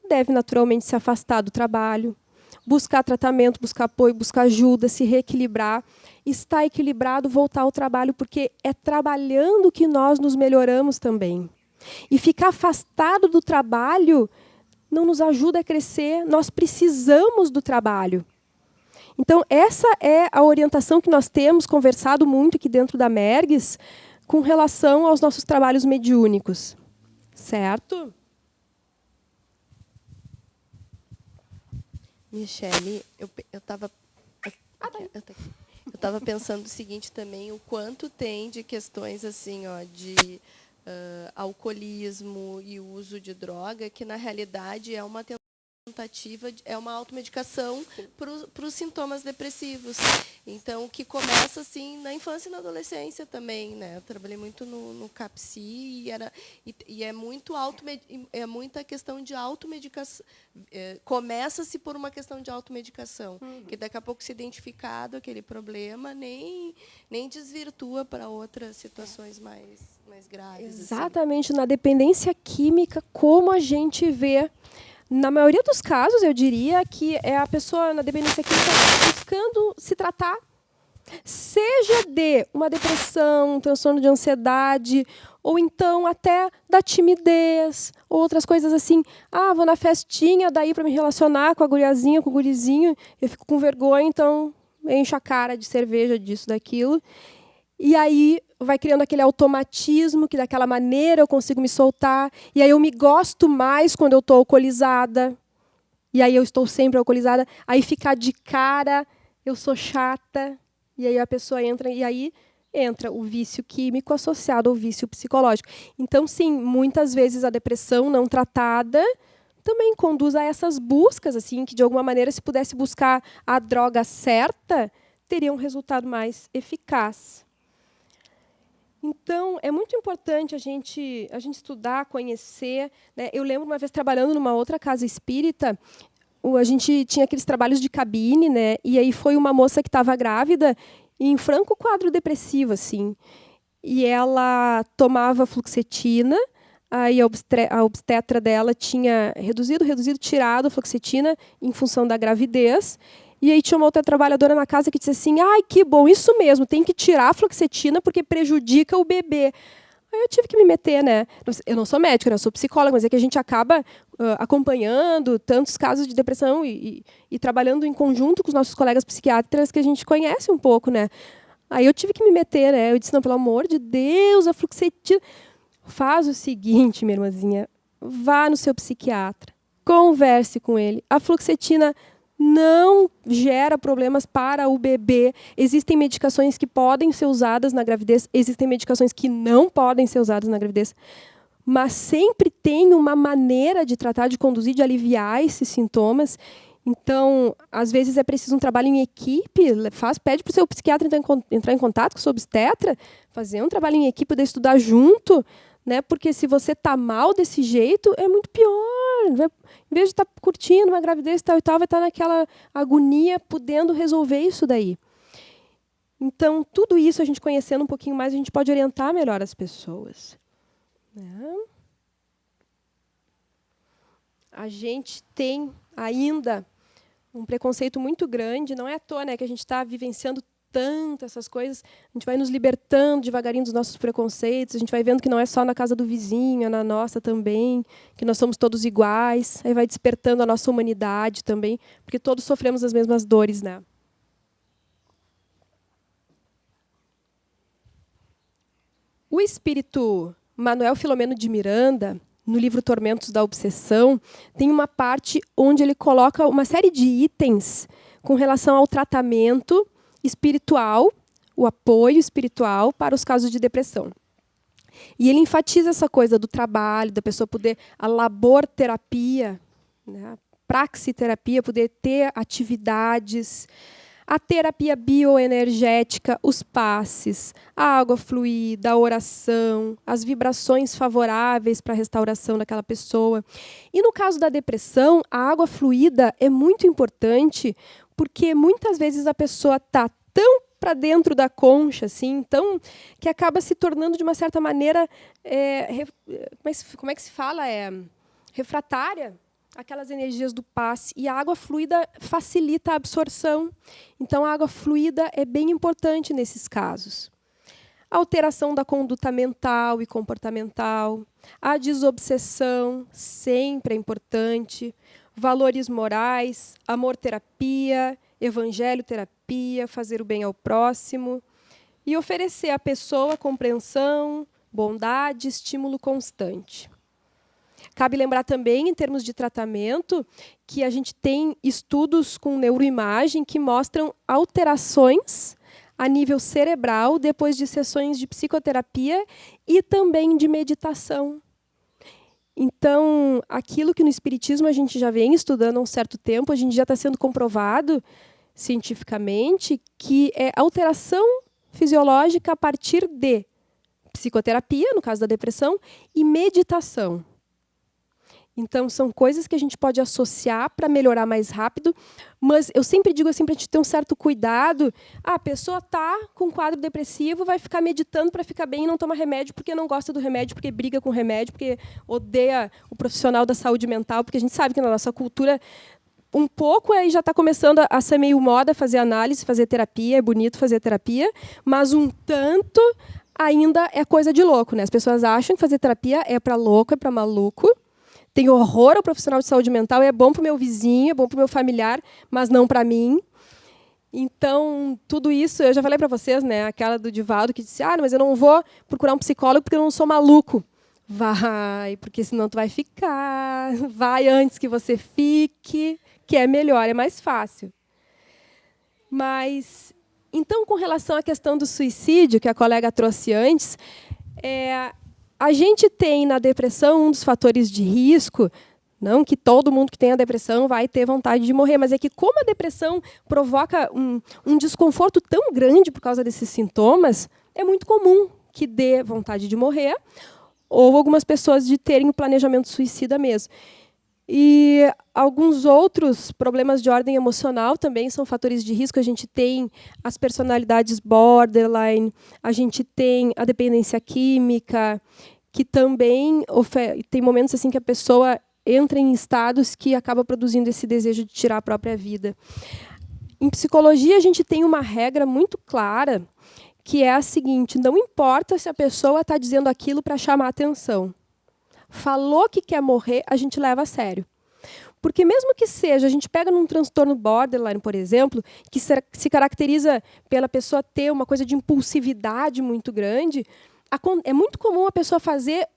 deve naturalmente se afastar do trabalho, buscar tratamento, buscar apoio, buscar ajuda, se reequilibrar. Estar equilibrado, voltar ao trabalho, porque é trabalhando que nós nos melhoramos também. E ficar afastado do trabalho não nos ajuda a crescer, nós precisamos do trabalho. Então, essa é a orientação que nós temos conversado muito aqui dentro da Mergues com relação aos nossos trabalhos mediúnicos. Certo? Michele, eu estava pensando o seguinte também, o quanto tem de questões assim, ó, de alcoolismo e uso de droga, que na realidade é uma tentativa, é uma automedicação para os sintomas depressivos. Então, que começa assim na infância e na adolescência também, né? Eu trabalhei muito no CAPSI e é muita questão de automedicação. Começa-se por uma questão de automedicação, que daqui a pouco, se identificado aquele problema, nem desvirtua para outras situações mais graves. Exatamente, assim. Na dependência química, como a gente vê. Na maioria dos casos, eu diria que é a pessoa na dependência química buscando se tratar, seja de uma depressão, um transtorno de ansiedade, ou então até da timidez, ou outras coisas assim. Ah, vou na festinha, daí para me relacionar com a guriazinha, com o gurizinho, eu fico com vergonha, então encho a cara de cerveja, disso, daquilo. E aí vai criando aquele automatismo que daquela maneira eu consigo me soltar. E aí eu me gosto mais quando eu estou alcoolizada. E aí eu estou sempre alcoolizada. Aí ficar de cara, eu sou chata. E aí a pessoa entra, e aí entra o vício químico associado ao vício psicológico. Então, sim, muitas vezes a depressão não tratada também conduz a essas buscas, assim, que de alguma maneira, se pudesse buscar a droga certa, teria um resultado mais eficaz. Então, é muito importante a gente estudar, conhecer, né? Eu lembro uma vez trabalhando numa outra casa espírita, a gente tinha aqueles trabalhos de cabine, né? E aí foi uma moça que estava grávida e em franco quadro depressivo, assim. E ela tomava fluoxetina, aí a obstetra dela tinha reduzido, tirado a fluoxetina em função da gravidez. E aí tinha uma outra trabalhadora na casa que disse assim, ai, que bom, isso mesmo, tem que tirar a fluoxetina porque prejudica o bebê. Aí eu tive que me meter, né? Eu não sou médica, eu sou psicóloga, mas é que a gente acaba acompanhando tantos casos de depressão e trabalhando em conjunto com os nossos colegas psiquiatras que a gente conhece um pouco, né? Aí eu tive que me meter, né? Eu disse, não, pelo amor de Deus, a fluoxetina... Faz o seguinte, minha irmãzinha, vá no seu psiquiatra, converse com ele. A fluoxetina não gera problemas para o bebê. Existem medicações que podem ser usadas na gravidez, existem medicações que não podem ser usadas na gravidez, mas sempre tem uma maneira de tratar, de conduzir, de aliviar esses sintomas. Então, às vezes é preciso um trabalho em equipe, pede para o seu psiquiatra entrar em contato com o seu obstetra, fazer um trabalho em equipe, poder estudar junto, né? Porque se você está mal desse jeito, é muito pior. Né? Em vez de estar curtindo uma gravidez tal e tal, vai estar naquela agonia, podendo resolver isso daí. Então, tudo isso, a gente conhecendo um pouquinho mais, a gente pode orientar melhor as pessoas. Né? A gente tem ainda um preconceito muito grande, não é à toa, né, que a gente está vivenciando tanto essas coisas, a gente vai nos libertando devagarinho dos nossos preconceitos, a gente vai vendo que não é só na casa do vizinho, é na nossa também, que nós somos todos iguais, aí vai despertando a nossa humanidade também, porque todos sofremos as mesmas dores, né? O espírito Manuel Filomeno de Miranda, no livro Tormentos da Obsessão, tem uma parte onde ele coloca uma série de itens com relação ao tratamento espiritual, o apoio espiritual para os casos de depressão. E ele enfatiza essa coisa do trabalho, da pessoa poder, a laborterapia, né, a praxiterapia, poder ter atividades, a terapia bioenergética, os passes, a água fluida, a oração, as vibrações favoráveis para a restauração daquela pessoa. E no caso da depressão, a água fluida é muito importante porque muitas vezes a pessoa está tão para dentro da concha, assim, tão, que acaba se tornando, de uma certa maneira, como é que se fala? Refratária aquelas energias do passe. E a água fluida facilita a absorção. Então, a água fluida é bem importante nesses casos. A alteração da conduta mental e comportamental, a desobsessão sempre é importante, valores morais, amor-terapia, evangelho-terapia, fazer o bem ao próximo e oferecer à pessoa compreensão, bondade, estímulo constante. Cabe lembrar também, em termos de tratamento, que a gente tem estudos com neuroimagem que mostram alterações a nível cerebral depois de sessões de psicoterapia e também de meditação. Então, aquilo que no espiritismo a gente já vem estudando há um certo tempo, a gente já está sendo comprovado cientificamente que é alteração fisiológica a partir de psicoterapia, no caso da depressão, e meditação. Então, são coisas que a gente pode associar para melhorar mais rápido, mas eu sempre digo assim, para a gente ter um certo cuidado. A pessoa está com um quadro depressivo, vai ficar meditando para ficar bem e não toma remédio porque não gosta do remédio, porque briga com o remédio, porque odeia o profissional da saúde mental, porque a gente sabe que na nossa cultura, um pouco aí já está começando a ser meio moda fazer análise, fazer terapia, é bonito fazer terapia, mas um tanto ainda é coisa de louco, né? As pessoas acham que fazer terapia é para louco, é para maluco. Tem horror ao profissional de saúde mental, é bom para o meu vizinho, é bom para o meu familiar, mas não para mim. Então, tudo isso, eu já falei para vocês, né? Aquela do Divaldo que disse, mas eu não vou procurar um psicólogo porque eu não sou maluco. Vai, porque senão tu vai ficar. Vai antes que você fique, que é melhor, é mais fácil. Mas, então, com relação à questão do suicídio, que a colega trouxe antes, a gente tem na depressão um dos fatores de risco. Não que todo mundo que tem a depressão vai ter vontade de morrer, mas é que como a depressão provoca um desconforto tão grande por causa desses sintomas, é muito comum que dê vontade de morrer, ou algumas pessoas de terem o planejamento suicida mesmo. E alguns outros problemas de ordem emocional também são fatores de risco. A gente tem as personalidades borderline, a gente tem a dependência química, que também tem momentos assim que a pessoa entra em estados que acaba produzindo esse desejo de tirar a própria vida. Em psicologia, a gente tem uma regra muito clara, que é a seguinte: não importa se a pessoa está dizendo aquilo para chamar atenção. Falou que quer morrer, a gente leva a sério. Porque mesmo que seja, a gente pega num transtorno borderline, por exemplo, que se caracteriza pela pessoa ter uma coisa de impulsividade muito grande, é muito comum a pessoa fazer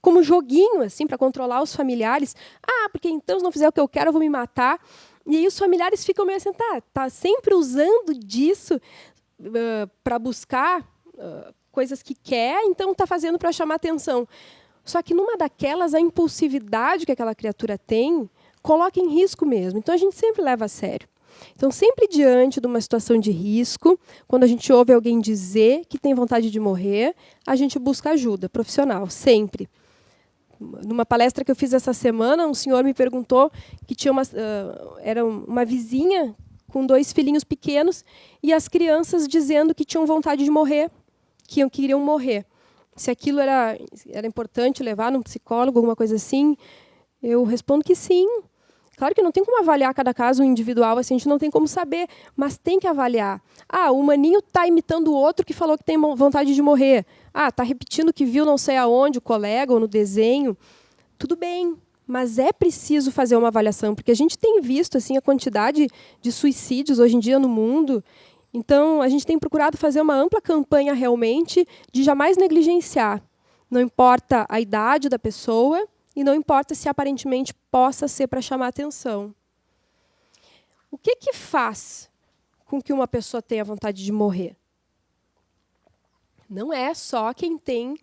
como joguinho, assim, para controlar os familiares. Porque então, se não fizer o que eu quero, eu vou me matar. E aí os familiares ficam meio assim, tá sempre usando disso para buscar coisas que quer, então está fazendo para chamar atenção. Só que numa daquelas, a impulsividade que aquela criatura tem coloca em risco mesmo. Então, a gente sempre leva a sério. Então, sempre diante de uma situação de risco, quando a gente ouve alguém dizer que tem vontade de morrer, a gente busca ajuda profissional, sempre. Numa palestra que eu fiz essa semana, um senhor me perguntou que tinha era uma vizinha com 2 filhinhos pequenos e as crianças dizendo que tinham vontade de morrer, que queriam morrer. Se aquilo era importante levar num psicólogo, alguma coisa assim, eu respondo que sim. Claro que não tem como avaliar cada caso individual, assim, a gente não tem como saber, mas tem que avaliar. O maninho está imitando o outro que falou que tem vontade de morrer. Está repetindo que viu não sei aonde, o colega, ou no desenho. Tudo bem, mas é preciso fazer uma avaliação, porque a gente tem visto assim, a quantidade de suicídios hoje em dia no mundo. Então, a gente tem procurado fazer uma ampla campanha realmente de jamais negligenciar. Não importa a idade da pessoa, e não importa se aparentemente possa ser para chamar atenção. O que faz com que uma pessoa tenha vontade de morrer? Não é só quem tem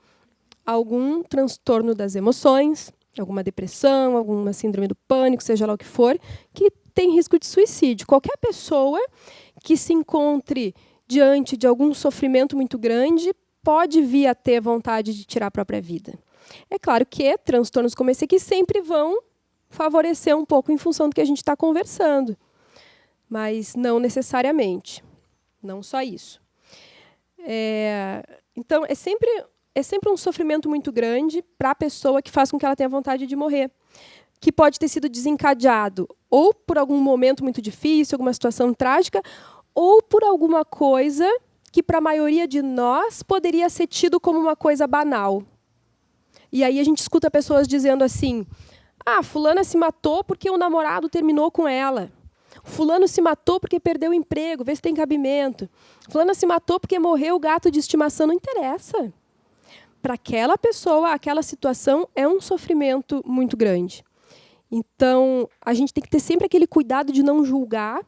algum transtorno das emoções, alguma depressão, alguma síndrome do pânico, seja lá o que for, que tem risco de suicídio. Qualquer pessoa que se encontre diante de algum sofrimento muito grande pode vir a ter vontade de tirar a própria vida. É claro que transtornos como esse aqui sempre vão favorecer um pouco em função do que a gente está conversando, mas não necessariamente, não só isso. Então, é sempre um sofrimento muito grande para a pessoa que faz com que ela tenha vontade de morrer, que pode ter sido desencadeado ou por algum momento muito difícil, alguma situação trágica, ou por alguma coisa que, para a maioria de nós, poderia ser tido como uma coisa banal. E aí a gente escuta pessoas dizendo assim: fulana se matou porque o namorado terminou com ela. Fulano se matou porque perdeu o emprego, vê se tem cabimento. Fulana se matou porque morreu o gato de estimação. Não interessa. Para aquela pessoa, aquela situação é um sofrimento muito grande. Então, a gente tem que ter sempre aquele cuidado de não julgar,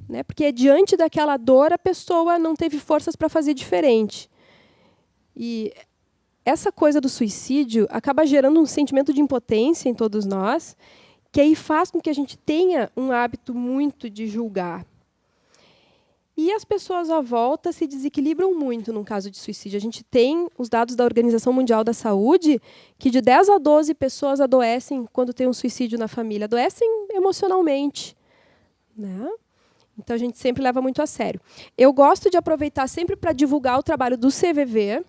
né? Porque diante daquela dor, a pessoa não teve forças para fazer diferente. E essa coisa do suicídio acaba gerando um sentimento de impotência em todos nós, que aí faz com que a gente tenha um hábito muito de julgar. E as pessoas à volta se desequilibram muito no caso de suicídio. A gente tem os dados da Organização Mundial da Saúde, que de 10 a 12 pessoas adoecem quando tem um suicídio na família. Adoecem emocionalmente, né? Então, a gente sempre leva muito a sério. Eu gosto de aproveitar sempre para divulgar o trabalho do CVV,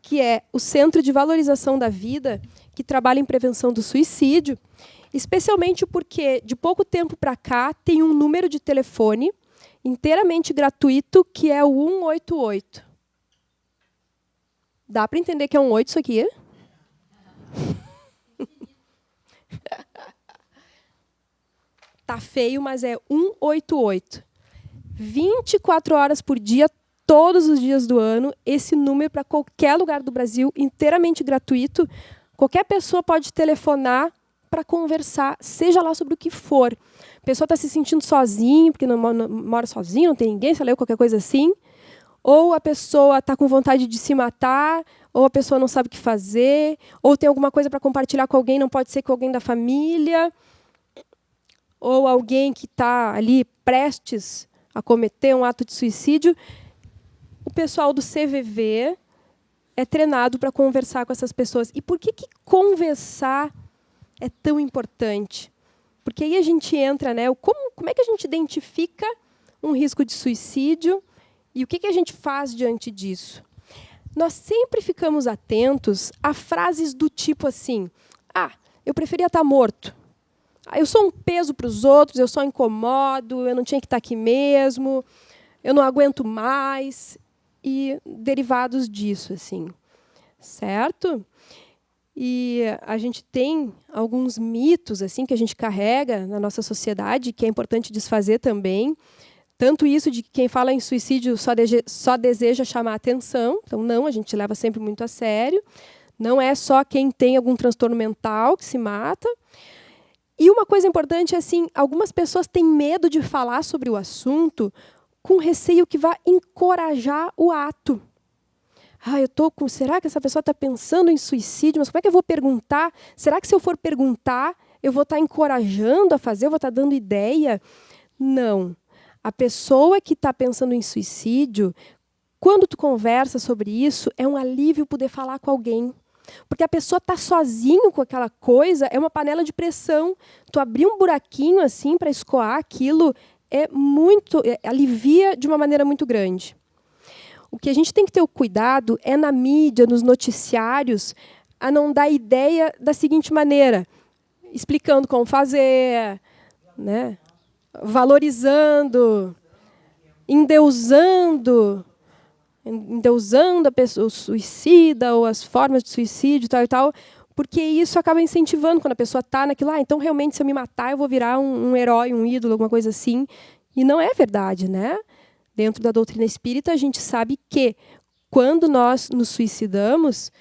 que é o Centro de Valorização da Vida, que trabalha em prevenção do suicídio, especialmente porque, de pouco tempo para cá, tem um número de telefone inteiramente gratuito, que é o 188. Dá para entender que é um 8 isso aqui? Tá feio, mas é 188. 24 horas por dia, todos os dias do ano, esse número para qualquer lugar do Brasil, inteiramente gratuito. Qualquer pessoa pode telefonar para conversar, seja lá sobre o que for. A pessoa está se sentindo sozinho, porque não mora sozinho, não tem ninguém, sei lá, qualquer coisa assim. Ou a pessoa está com vontade de se matar, ou a pessoa não sabe o que fazer, ou tem alguma coisa para compartilhar com alguém, não pode ser com alguém da família, ou alguém que está ali prestes a cometer um ato de suicídio. O pessoal do CVV é treinado para conversar com essas pessoas. E por que conversar é tão importante? Porque aí a gente entra, né? Como é que a gente identifica um risco de suicídio e o que a gente faz diante disso? Nós sempre ficamos atentos a frases do tipo assim: eu preferia estar morto. Eu sou um peso para os outros, eu só incomodo, eu não tinha que estar aqui mesmo, eu não aguento mais, e derivados disso, assim, certo? E a gente tem alguns mitos assim que a gente carrega na nossa sociedade, que é importante desfazer também. Tanto isso de que quem fala em suicídio só deseja chamar atenção. Então, não, a gente leva sempre muito a sério. Não é só quem tem algum transtorno mental que se mata. E uma coisa importante é assim, algumas pessoas têm medo de falar sobre o assunto com receio que vá encorajar o ato. Será que essa pessoa está pensando em suicídio? Mas como é que eu vou perguntar? Será que se eu for perguntar, eu vou estar encorajando a fazer? Eu vou estar dando ideia? Não. A pessoa que está pensando em suicídio, quando tu conversa sobre isso, é um alívio poder falar com alguém. Porque a pessoa está sozinho com aquela coisa, é uma panela de pressão. Tu abrir um buraquinho assim para escoar aquilo alivia de uma maneira muito grande. O que a gente tem que ter o cuidado é na mídia, nos noticiários, a não dar ideia da seguinte maneira, explicando como fazer, né? Valorizando, endeusando a pessoa, o suicida ou as formas de suicídio, tal e tal, porque isso acaba incentivando quando a pessoa está naquilo, então realmente se eu me matar eu vou virar um herói, um ídolo, alguma coisa assim. E não é verdade, né? Dentro da doutrina espírita, a gente sabe que quando nós nos suicidamos,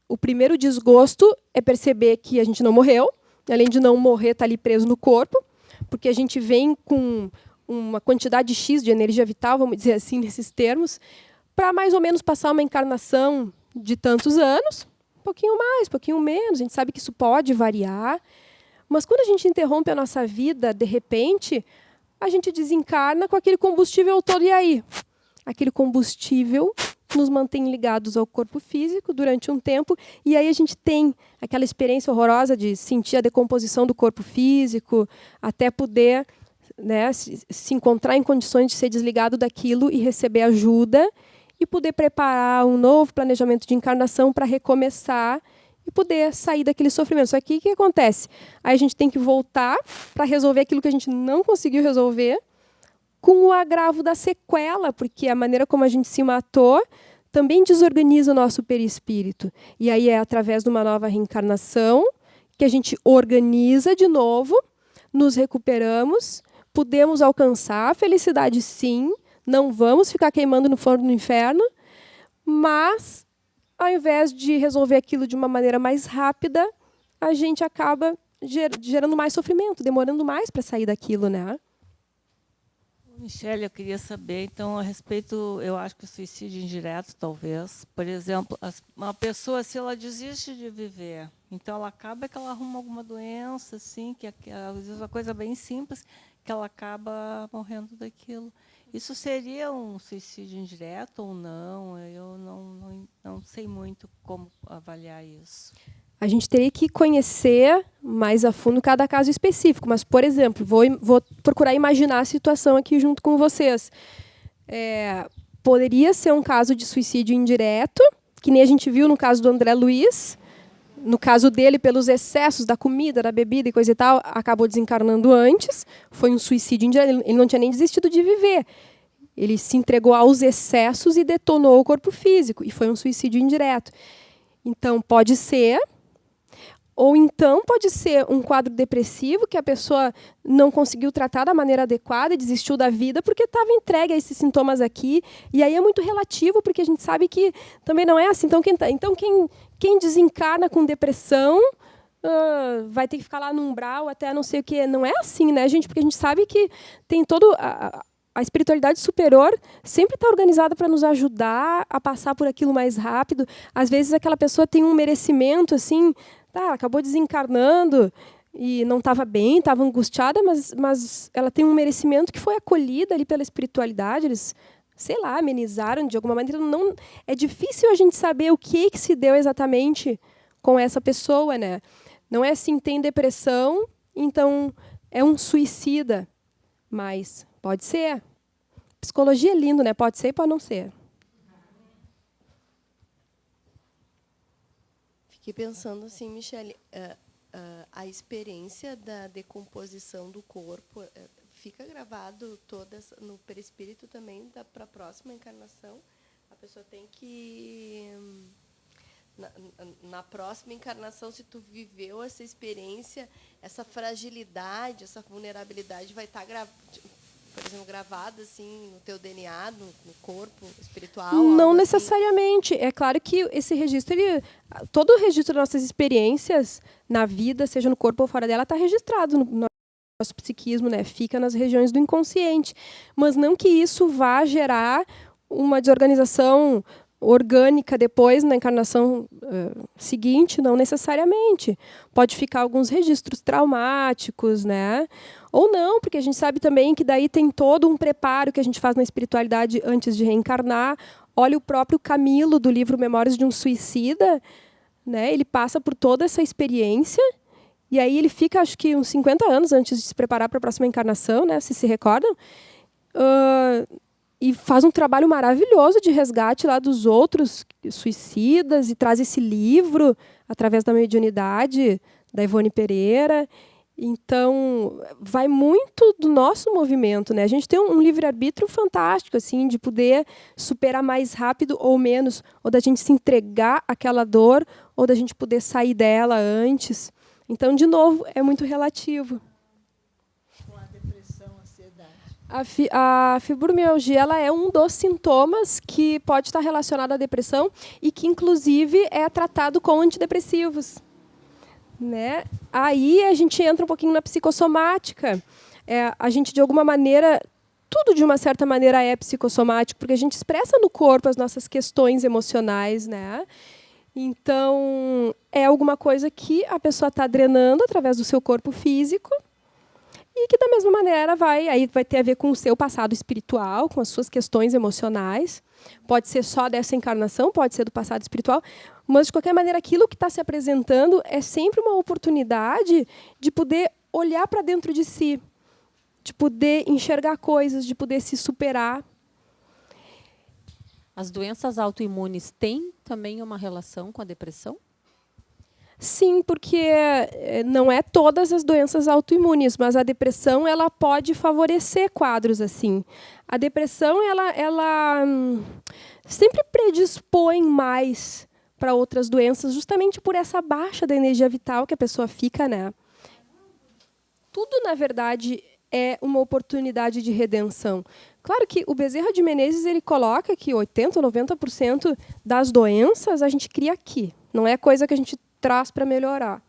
o primeiro desgosto é perceber que a gente não morreu, além de não morrer, está ali preso no corpo, porque a gente vem com uma quantidade X de energia vital, vamos dizer assim, nesses termos, para mais ou menos passar uma encarnação de tantos anos, um pouquinho mais, um pouquinho menos, a gente sabe que isso pode variar, mas quando a gente interrompe a nossa vida, de repente, a gente desencarna com aquele combustível todo, e aí? Aquele combustível nos mantém ligados ao corpo físico durante um tempo, e aí a gente tem aquela experiência horrorosa de sentir a decomposição do corpo físico, até poder, né, se encontrar em condições de ser desligado daquilo e receber ajuda, e poder preparar um novo planejamento de encarnação para recomeçar e poder sair daquele sofrimento. Só que o que acontece? Aí a gente tem que voltar para resolver aquilo que a gente não conseguiu resolver, com o agravo da sequela, porque a maneira como a gente se matou também desorganiza o nosso perispírito. E aí é através de uma nova reencarnação que a gente organiza de novo, nos recuperamos, podemos alcançar a felicidade, sim, não vamos ficar queimando no forno do inferno, mas ao invés de resolver aquilo de uma maneira mais rápida, a gente acaba gerando mais sofrimento, demorando mais para sair daquilo, né? Michele, eu queria saber, então, a respeito, eu acho que o suicídio indireto, talvez, por exemplo, uma pessoa, se ela desiste de viver, então ela acaba que ela arruma alguma doença, assim, que às vezes é uma coisa bem simples, que ela acaba morrendo daquilo. Isso seria um suicídio indireto ou não? Eu não sei muito como avaliar isso. A gente teria que conhecer mais a fundo cada caso específico. Mas, por exemplo, vou procurar imaginar a situação aqui junto com vocês. Poderia ser um caso de suicídio indireto, que nem a gente viu no caso do André Luiz. No caso dele, pelos excessos da comida, da bebida e coisa e tal, acabou desencarnando antes. Foi um suicídio indireto. Ele não tinha nem desistido de viver. Ele se entregou aos excessos e detonou o corpo físico. E foi um suicídio indireto. Então, pode ser. Ou então pode ser um quadro depressivo que a pessoa não conseguiu tratar da maneira adequada e desistiu da vida porque estava entregue a esses sintomas aqui. E aí é muito relativo, porque a gente sabe que também não é assim. Então quem desencarna com depressão vai ter que ficar lá no umbral até não sei o quê. Não é assim, né, gente? Porque a gente sabe que tem todo... A espiritualidade superior sempre está organizada para nos ajudar a passar por aquilo mais rápido. Às vezes aquela pessoa tem um merecimento, assim, acabou desencarnando e não estava bem, estava angustiada, mas ela tem um merecimento que foi acolhida ali pela espiritualidade. Eles, sei lá, amenizaram de alguma maneira. Não, é difícil a gente saber o que se deu exatamente com essa pessoa, né? Não é assim, tem depressão, então é um suicida, mas... Pode ser. Psicologia é lindo, né? Pode ser e pode não ser. Fiquei pensando assim, Michele, a experiência da decomposição do corpo fica gravado no perispírito também para a próxima encarnação. A pessoa tem que... Na próxima encarnação, se tu viveu essa experiência, essa fragilidade, essa vulnerabilidade vai estar por exemplo, gravado assim no teu DNA, no corpo espiritual? Não assim? necessariamente. É claro que esse registro, todo o registro das nossas experiências na vida, seja no corpo ou fora dela, está registrado no nosso psiquismo, né? Fica nas regiões do inconsciente. Mas não que isso vá gerar uma desorganização orgânica depois, na encarnação seguinte, não necessariamente. Pode ficar alguns registros traumáticos, né? Ou não, porque a gente sabe também que daí tem todo um preparo que a gente faz na espiritualidade antes de reencarnar. Olha o próprio Camilo, do livro Memórias de um Suicida, né? Ele passa por toda essa experiência e aí ele fica, acho que, uns 50 anos antes de se preparar para a próxima encarnação, né? Se recordam? E faz um trabalho maravilhoso de resgate lá dos outros suicidas e traz esse livro através da mediunidade da Ivone Pereira. Então, vai muito do nosso movimento, né? A gente tem um livre-arbítrio fantástico, assim, de poder superar mais rápido ou menos, ou da gente se entregar àquela dor, ou da gente poder sair dela antes. Então, de novo, é muito relativo. Com a depressão, ansiedade. A fibromialgia ela é um dos sintomas que pode estar relacionado à depressão e que, inclusive, é tratado com antidepressivos. Né? Aí a gente entra um pouquinho na psicossomática. A gente, de alguma maneira, tudo de uma certa maneira é psicossomático, porque a gente expressa no corpo as nossas questões emocionais, né? Então, é alguma coisa que a pessoa está drenando através do seu corpo físico e que, da mesma maneira, vai ter a ver com o seu passado espiritual, com as suas questões emocionais. Pode ser só dessa encarnação, pode ser do passado espiritual, mas, de qualquer maneira, aquilo que está se apresentando é sempre uma oportunidade de poder olhar para dentro de si, de poder enxergar coisas, de poder se superar. As doenças autoimunes têm também uma relação com a depressão? Sim, porque não é todas as doenças autoimunes, mas a depressão ela pode favorecer quadros assim. A depressão ela sempre predispõe mais para outras doenças, justamente por essa baixa da energia vital que a pessoa fica, né? Tudo, na verdade, é uma oportunidade de redenção. Claro que o Bezerra de Menezes ele coloca que 80% ou 90% das doenças a gente cria aqui. Não é coisa que a gente traz para melhorar.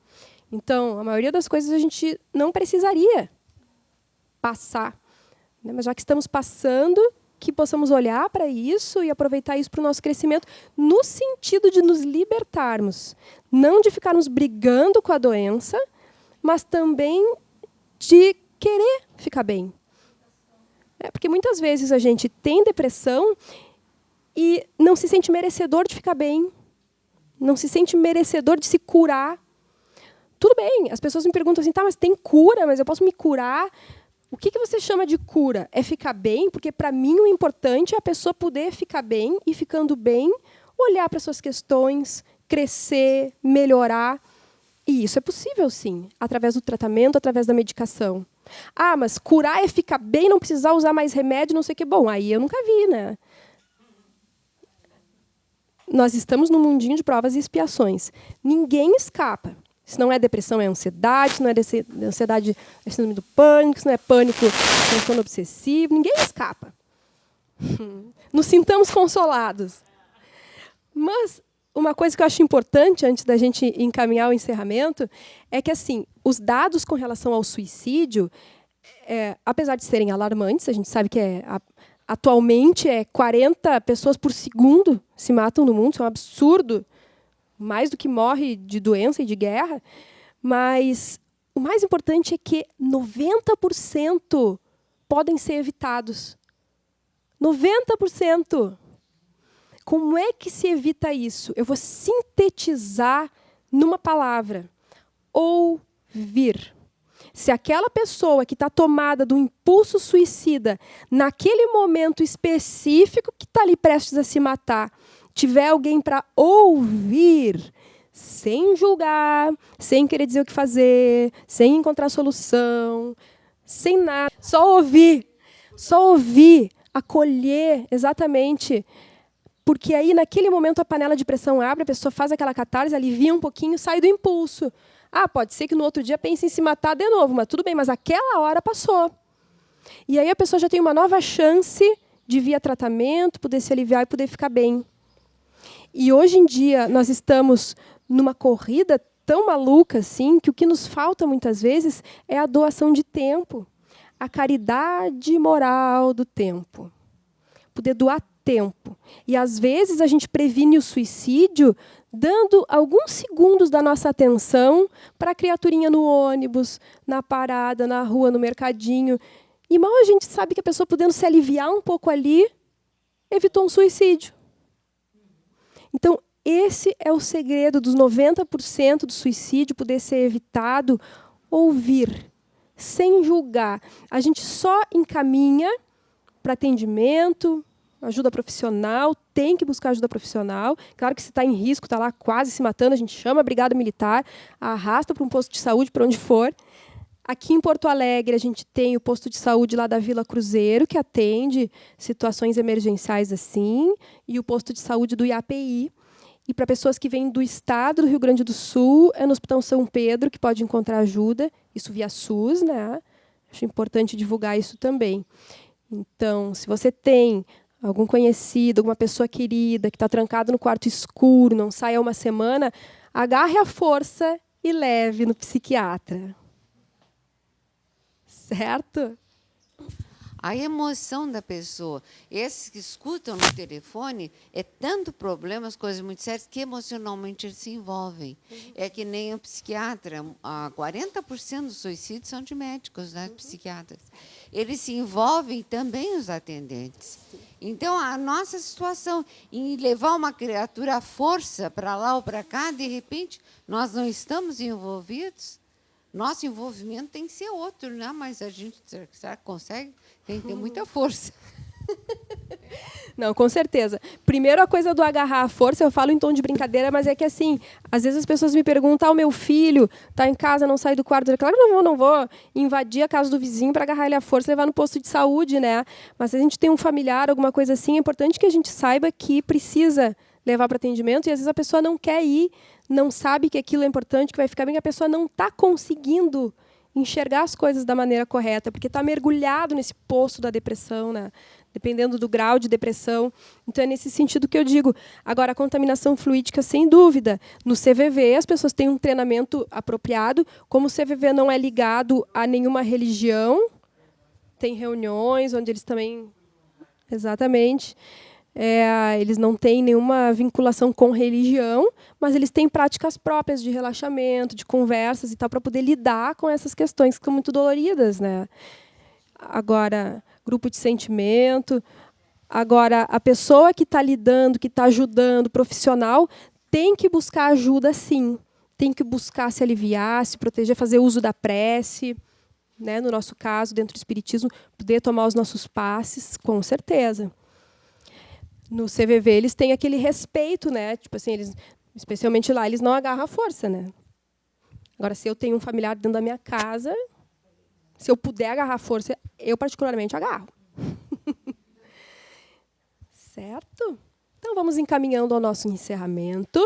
Então, a maioria das coisas a gente não precisaria passar, né? Mas já que estamos passando, que possamos olhar para isso e aproveitar isso para o nosso crescimento, no sentido de nos libertarmos, não de ficarmos brigando com a doença, mas também de querer ficar bem. Porque muitas vezes a gente tem depressão e não se sente merecedor de ficar bem, não se sente merecedor de se curar. Tudo bem, as pessoas me perguntam assim, tá, mas tem cura, mas eu posso me curar? O que você chama de cura? É ficar bem? Porque, para mim, o importante é a pessoa poder ficar bem e, ficando bem, olhar para suas questões, crescer, melhorar. E isso é possível, sim, através do tratamento, através da medicação. Ah, mas curar é ficar bem, não precisar usar mais remédio, não sei o que. Bom, aí eu nunca vi, né? Nós estamos num mundinho de provas e expiações. Ninguém escapa. Se não é depressão, é ansiedade. Se não é ansiedade, é síndrome do pânico. Se não é pânico, é transtorno obsessivo. Ninguém escapa. Nos sintamos consolados. Mas uma coisa que eu acho importante, antes da gente encaminhar o encerramento, é que assim, os dados com relação ao suicídio, apesar de serem alarmantes, a gente sabe que atualmente 40 pessoas por segundo se matam no mundo, isso é um absurdo, mais do que morre de doença e de guerra, mas o mais importante é que 90% podem ser evitados. 90%. Como é que se evita isso? Eu vou sintetizar numa palavra. Ouvir. Se aquela pessoa que está tomada do impulso suicida, naquele momento específico que está ali prestes a se matar, tiver alguém para ouvir, sem julgar, sem querer dizer o que fazer, sem encontrar solução, sem nada, só ouvir, acolher, exatamente. Porque aí, naquele momento, a panela de pressão abre, a pessoa faz aquela catarse, alivia um pouquinho, sai do impulso. Pode ser que no outro dia pense em se matar de novo, mas tudo bem, mas aquela hora passou. E aí a pessoa já tem uma nova chance de via tratamento, poder se aliviar e poder ficar bem. E hoje em dia nós estamos numa corrida tão maluca assim, que o que nos falta muitas vezes é a doação de tempo, a caridade moral do tempo. Poder doar tempo. E às vezes a gente previne o suicídio dando alguns segundos da nossa atenção para a criaturinha no ônibus, na parada, na rua, no mercadinho. E mal a gente sabe que a pessoa, podendo se aliviar um pouco ali, evitou um suicídio. Então, esse é o segredo dos 90% do suicídio poder ser evitado: ouvir, sem julgar. A gente só encaminha para atendimento, ajuda profissional, tem que buscar ajuda profissional. Claro que se está em risco, está lá quase se matando, a gente chama a brigada militar, arrasta para um posto de saúde, para onde for. Aqui em Porto Alegre, a gente tem o posto de saúde lá da Vila Cruzeiro, que atende situações emergenciais assim, e o posto de saúde do IAPI. E para pessoas que vêm do estado do Rio Grande do Sul, é no Hospital São Pedro que pode encontrar ajuda, isso via SUS, né? Acho importante divulgar isso também. Então, se você tem algum conhecido, alguma pessoa querida que está trancado no quarto escuro, não sai há uma semana, agarre a força e leve no psiquiatra. Certo? A emoção da pessoa. Esses que escutam no telefone, é tanto problema, as coisas muito sérias, que emocionalmente eles se envolvem. É que nem o psiquiatra. 40% dos suicídios são de médicos, né, psiquiatras. Eles se envolvem também, os atendentes. Então, a nossa situação em levar uma criatura à força para lá ou para cá, de repente, nós não estamos envolvidos. Nosso envolvimento tem que ser outro, né? Mas a gente, será que consegue? Tem que ter muita força. Não, com certeza. Primeiro, a coisa do agarrar a força, eu falo em tom de brincadeira, mas é que, assim, às vezes as pessoas me perguntam: o meu filho está em casa, não sai do quarto. Claro que não vou invadir a casa do vizinho para agarrar ele à força e levar no posto de saúde, né? Mas se a gente tem um familiar, alguma coisa assim, é importante que a gente saiba que precisa levar para atendimento, e às vezes a pessoa não quer ir, não sabe que aquilo é importante, que vai ficar bem, a pessoa não está conseguindo enxergar as coisas da maneira correta, porque está mergulhado nesse poço da depressão, né? Dependendo do grau de depressão. Então, é nesse sentido que eu digo. Agora, a contaminação fluídica, sem dúvida. No CVV, as pessoas têm um treinamento apropriado. Como o CVV não é ligado a nenhuma religião, tem reuniões onde eles também... Exatamente. Eles não têm nenhuma vinculação com religião, mas eles têm práticas próprias de relaxamento, de conversas e tal, para poder lidar com essas questões que são muito doloridas, né? Agora, grupo de sentimento. Agora, a pessoa que está lidando, que está ajudando, profissional, tem que buscar ajuda, sim. Tem que buscar se aliviar, se proteger, fazer uso da prece, né? No nosso caso, dentro do espiritismo, poder tomar os nossos passes, com certeza. No CVV, eles têm aquele respeito, né? Tipo assim, eles, especialmente lá, eles não agarram a força, né? Agora, se eu tenho um familiar dentro da minha casa, se eu puder agarrar a força, eu particularmente agarro. Certo? Então, vamos encaminhando ao nosso encerramento.